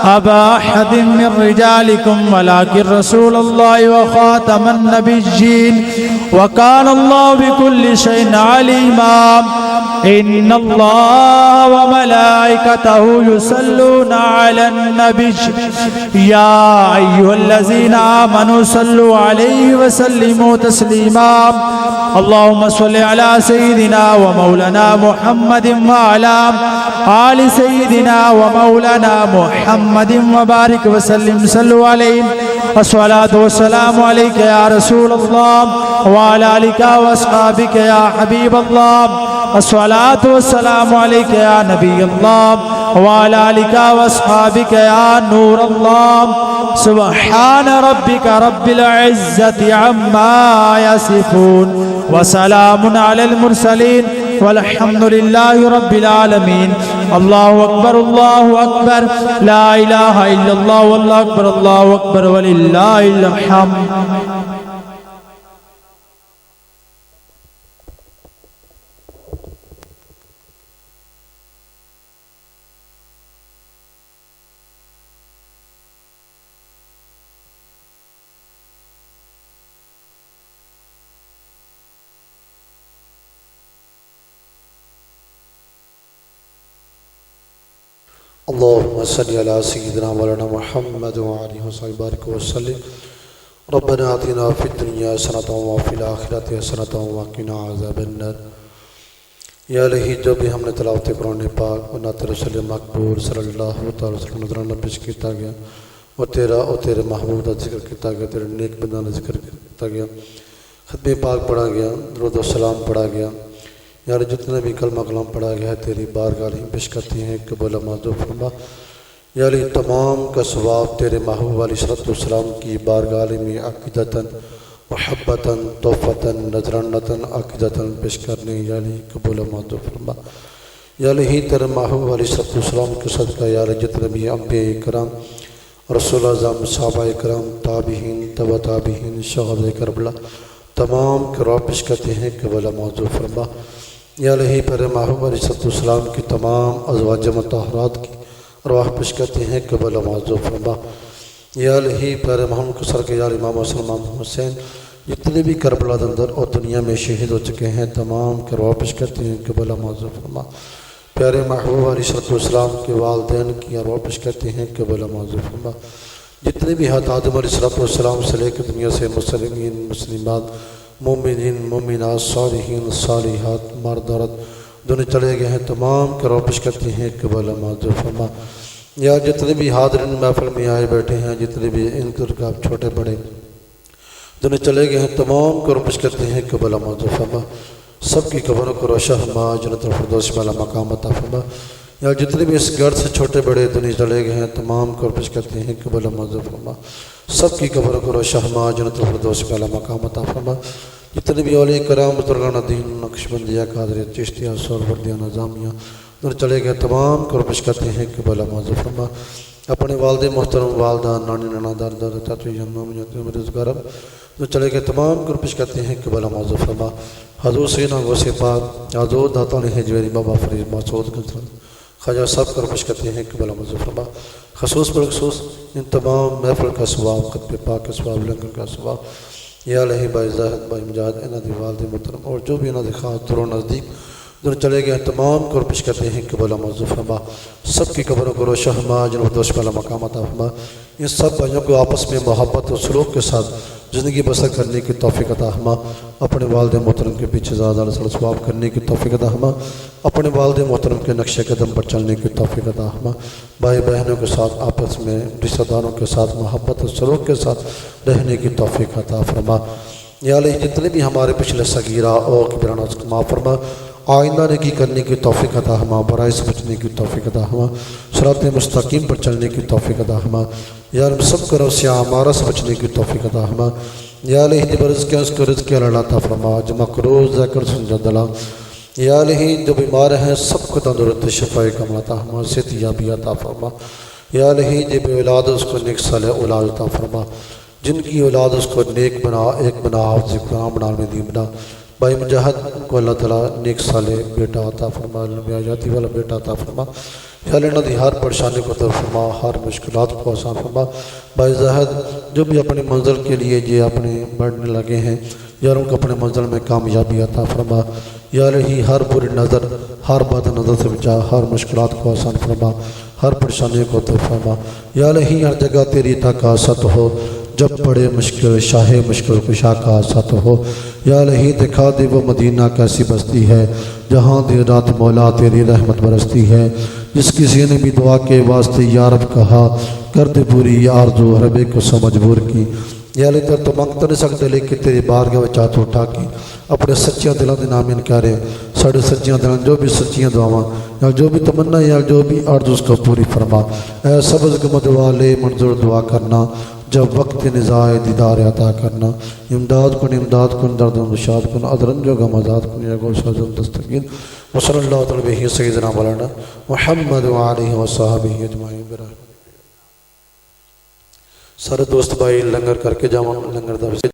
أبا أحد من رجالكم ولكن رسول الله وخاتم النبيين وكان الله بكل شيء عليما إن الله وملائكته يصلون على النبي يا أيها الذين آمنوا صلوا عليه وسلموا تسليما اللهم صل على سيدنا ومولانا محمد وعلى آل سيدنا ومولانا محمد وبارك وسلم صلوا عليه الصلاة والسلام عليك يا رسول الله وعلى آلك وأصحابك يا حبيب الله الصلاة والسلام عليك يا نبي الله وعلى آلك وأصحابك يا نور الله سبحان ربك رب العزة عما يصفون وسلام على المرسلين والحمد لله رب العالمين الله أكبر لا إله إلا الله والله أكبر ولله الحمد اللهم صل على سيدنا مولانا محمد وعلى آله وصحبه وسلم ربنا آتنا في الدنيا حسنة وفي الآخرة حسنة وقنا عذاب النار یا الہی جو بھی ہم نے تلاوت قرآن پاک و نعت رسول مقبول صلی اللہ تعالی وسلم نظرانہ پیش کیتا گیا اور تیرے محبوب کا ذکر کیتا گیا، تیرے نیک بندان کا ذکر کیتا گیا، ختم پاک پڑھا گیا، درود و سلام پڑھا گیا، یار جتنے بھی کلمہ کلام پڑھا گیا ہے تیری بارگاہ ہی پیش کرتی ہیں قبول معذور فرما یا علی تمام کا ثواب تیرے محبوب علیہ الصلوۃ والسلام کی بارگاہ میں عقیدتاً محبتاً توفتاً نذرانتاً عقیدتاً پیش کرنے یا علی قبول معذور فرما یا علی تیرے محبوب علیہ الصلوۃ والسلام کے صدقہ یا علی جتنے بھی انبیاء کرام رسول اعظم صحابہ کرام تابعین تبع تابعین شہداء کربلا تمام کروا پیش کرتے ہیں قبول معذور فرما یا الہی پر محبوب علیہ الصلوۃ والسلام کی تمام ازواج مطہرات کی ارواح پیش کرتے ہیں قبول معذور فرما یا الہی پر محمد کو سر کے یار امام مسلمان حسین جتنے بھی کربلا اندر اور دنیا میں شہید ہو چکے ہیں تمام کروا پیش کرتے ہیں قبول معذور فرما پیارے محبوب علیہ الصلوۃ والسلام کے والدین کی ارواح پیش کرتے ہیں قبول معذور فرما جتنے بھی ہاتھ آدم علیہ الصلوۃ والسلام سے لے کے دنیا سے مسلمین مسلمات مومنین مومنات صالحین صالحات مرد عورت دنیا چلے گئے ہیں تمام کرو پیش کرتی ہیں قبول معذور فرما یا جتنے بھی حاضرین محفل میں آئے بیٹھے ہیں جتنے بھی ان کا چھوٹے بڑے دنیا چلے گئے ہیں تمام کرو پیش کرتے ہیں قبول معذور فرما سب کی قبروں کو روشن فرما جنت الفردوس والا مقام عطا فرما یا جتنے بھی اس گھر سے چھوٹے بڑے دنیا چلے گئے ہیں تمام کو پیش کرتے ہیں قبول معذور فرما سب کی قبروں کو روشن فرما جنت الفردوس والا مقام عطا فرما جتنے بھی اولیاء کرام بزرگان دین نقشبندیہ قادریہ چشتیہ سہروردیہ نظامیہ دنیا چلے گئے تمام کو پیش کرتے ہیں قبول معذور فرما اپنے والد محترم والدہ نانی نانا دادا دادا چاچو جنم رزگارم دنیا چلے گئے تمام کو پیش کرتے ہیں قبول معذور فرما حضور سیدنا غوث پاک حضور داتا نے جویری بابا فرید مسعود گنجران خواجہ صاحب کو پیش کرتے ہیں کہ بلا منظور فرما خصوص بالخصوص ان تمام محفل کا ثواب خطب پاک کا ثواب لنگر کا ثواب یا الہی بھائی زاہد بھائی مجاہد انہاں دی والد محترم اور جو بھی انہاں دی خاص دور و نزدیک دونوں چلے گئے تمام کو پیش کرتے ہیں کہ بلا منظور فرما سب کی قبروں کو روشن فرما جنت دوش والا مقام عطا فرما ان سب بھائیوں کو آپس میں محبت اور سلوک کے ساتھ زندگی بسر کرنے کی توفیق عطا فرما اپنے والد محترم کے پیچھے زیادہ ثواب کرنے کی توفیق عطا فرما اپنے والد محترم کے نقش قدم پر چلنے کی توفیق عطا فرما بھائی بہنوں کے ساتھ آپس میں رشتہ داروں کے ساتھ محبت اور سلوک کے ساتھ رہنے کی توفیق عطا فرما یا الہی جتنے بھی ہمارے پچھلے صغیرہ اور کبیرانہ اس کو معاف فرما آئندہ نیکی کرنے کی توفیق عطا فرما برائی سے بچنے کی توفیق عطا فرما صراط مستقیم پر چلنے کی توفیق عطا فرما یا رب سب کو روسیہ ہمارا سے بچنے کی توفیق عطا فرما یا الہی جب رزق اس کو رزق اللہ عطا فرما جمع کروز ذکر سنجد اللہ یا الہی جو بیمار ہیں سب کو تندرست شفاء کاملہ عطا فرما صحت یابی عطا فرما یا الہی جب اولاد اس کو نیک صالح اولاد عطا فرما جن کی اولاد اس کو نیک بنا ایک بنا حافظ قرآن بنا میں دین بنا بھائی مجاہد کو اللہ تعالیٰ نیک صالح بیٹا عطا فرما لمبی حیاتی والا بیٹا عطا فرما یا اللہ دی ہر پریشانی کو دور فرما ہر مشکلات کو آسان فرما بھائی زاہد جو بھی اپنی منزل کے لیے یہ اپنے بڑھنے لگے ہیں یا ان کو اپنے منزل میں کامیابی عطا فرما یا الہی ہر بری نظر ہر بد نظر سے بچا ہر مشکلات کو آسان فرما ہر پریشانی کو دور فرما یا الہی ہر جگہ تیری تقاصت ہو جب بڑے مشکل شاہ مشکل کشا کا ساتھ ہو یا الہی دکھا دے وہ مدینہ کیسی بستی ہے جہاں دن رات مولا تیری رحمت برستی ہے جس کسی نے بھی دعا کے واسطے یا رب کہا کر دے پوری یا آرزو ہر ایک کو سمجبور کی یا الہی تر تو منگتا نہیں سکتے لیکن تیری بارگاہ میں چاہت اٹھا کی اپنے سچیاں دلوں کے نام انکارے ساڑھے سچیاں دلوں جو بھی سچیاں دعاواں یا جو بھی تمنا یا جو بھی آرزو اس کو پوری فرما اے سبز گمد والے منظور دعا کرنا جب وقت نزائے دیدار عطا کرنا امداد کن درد و نشاد کن ادرنج و غم آزاد کن یا گوشہ زم دستگین وصلی اللہ تعالی بہ سیدنا مولانا محمد و آلہ و صحابہ اجمعین برحمتہ سارے دوست بھائی لنگر کر کے جاؤں لنگر دا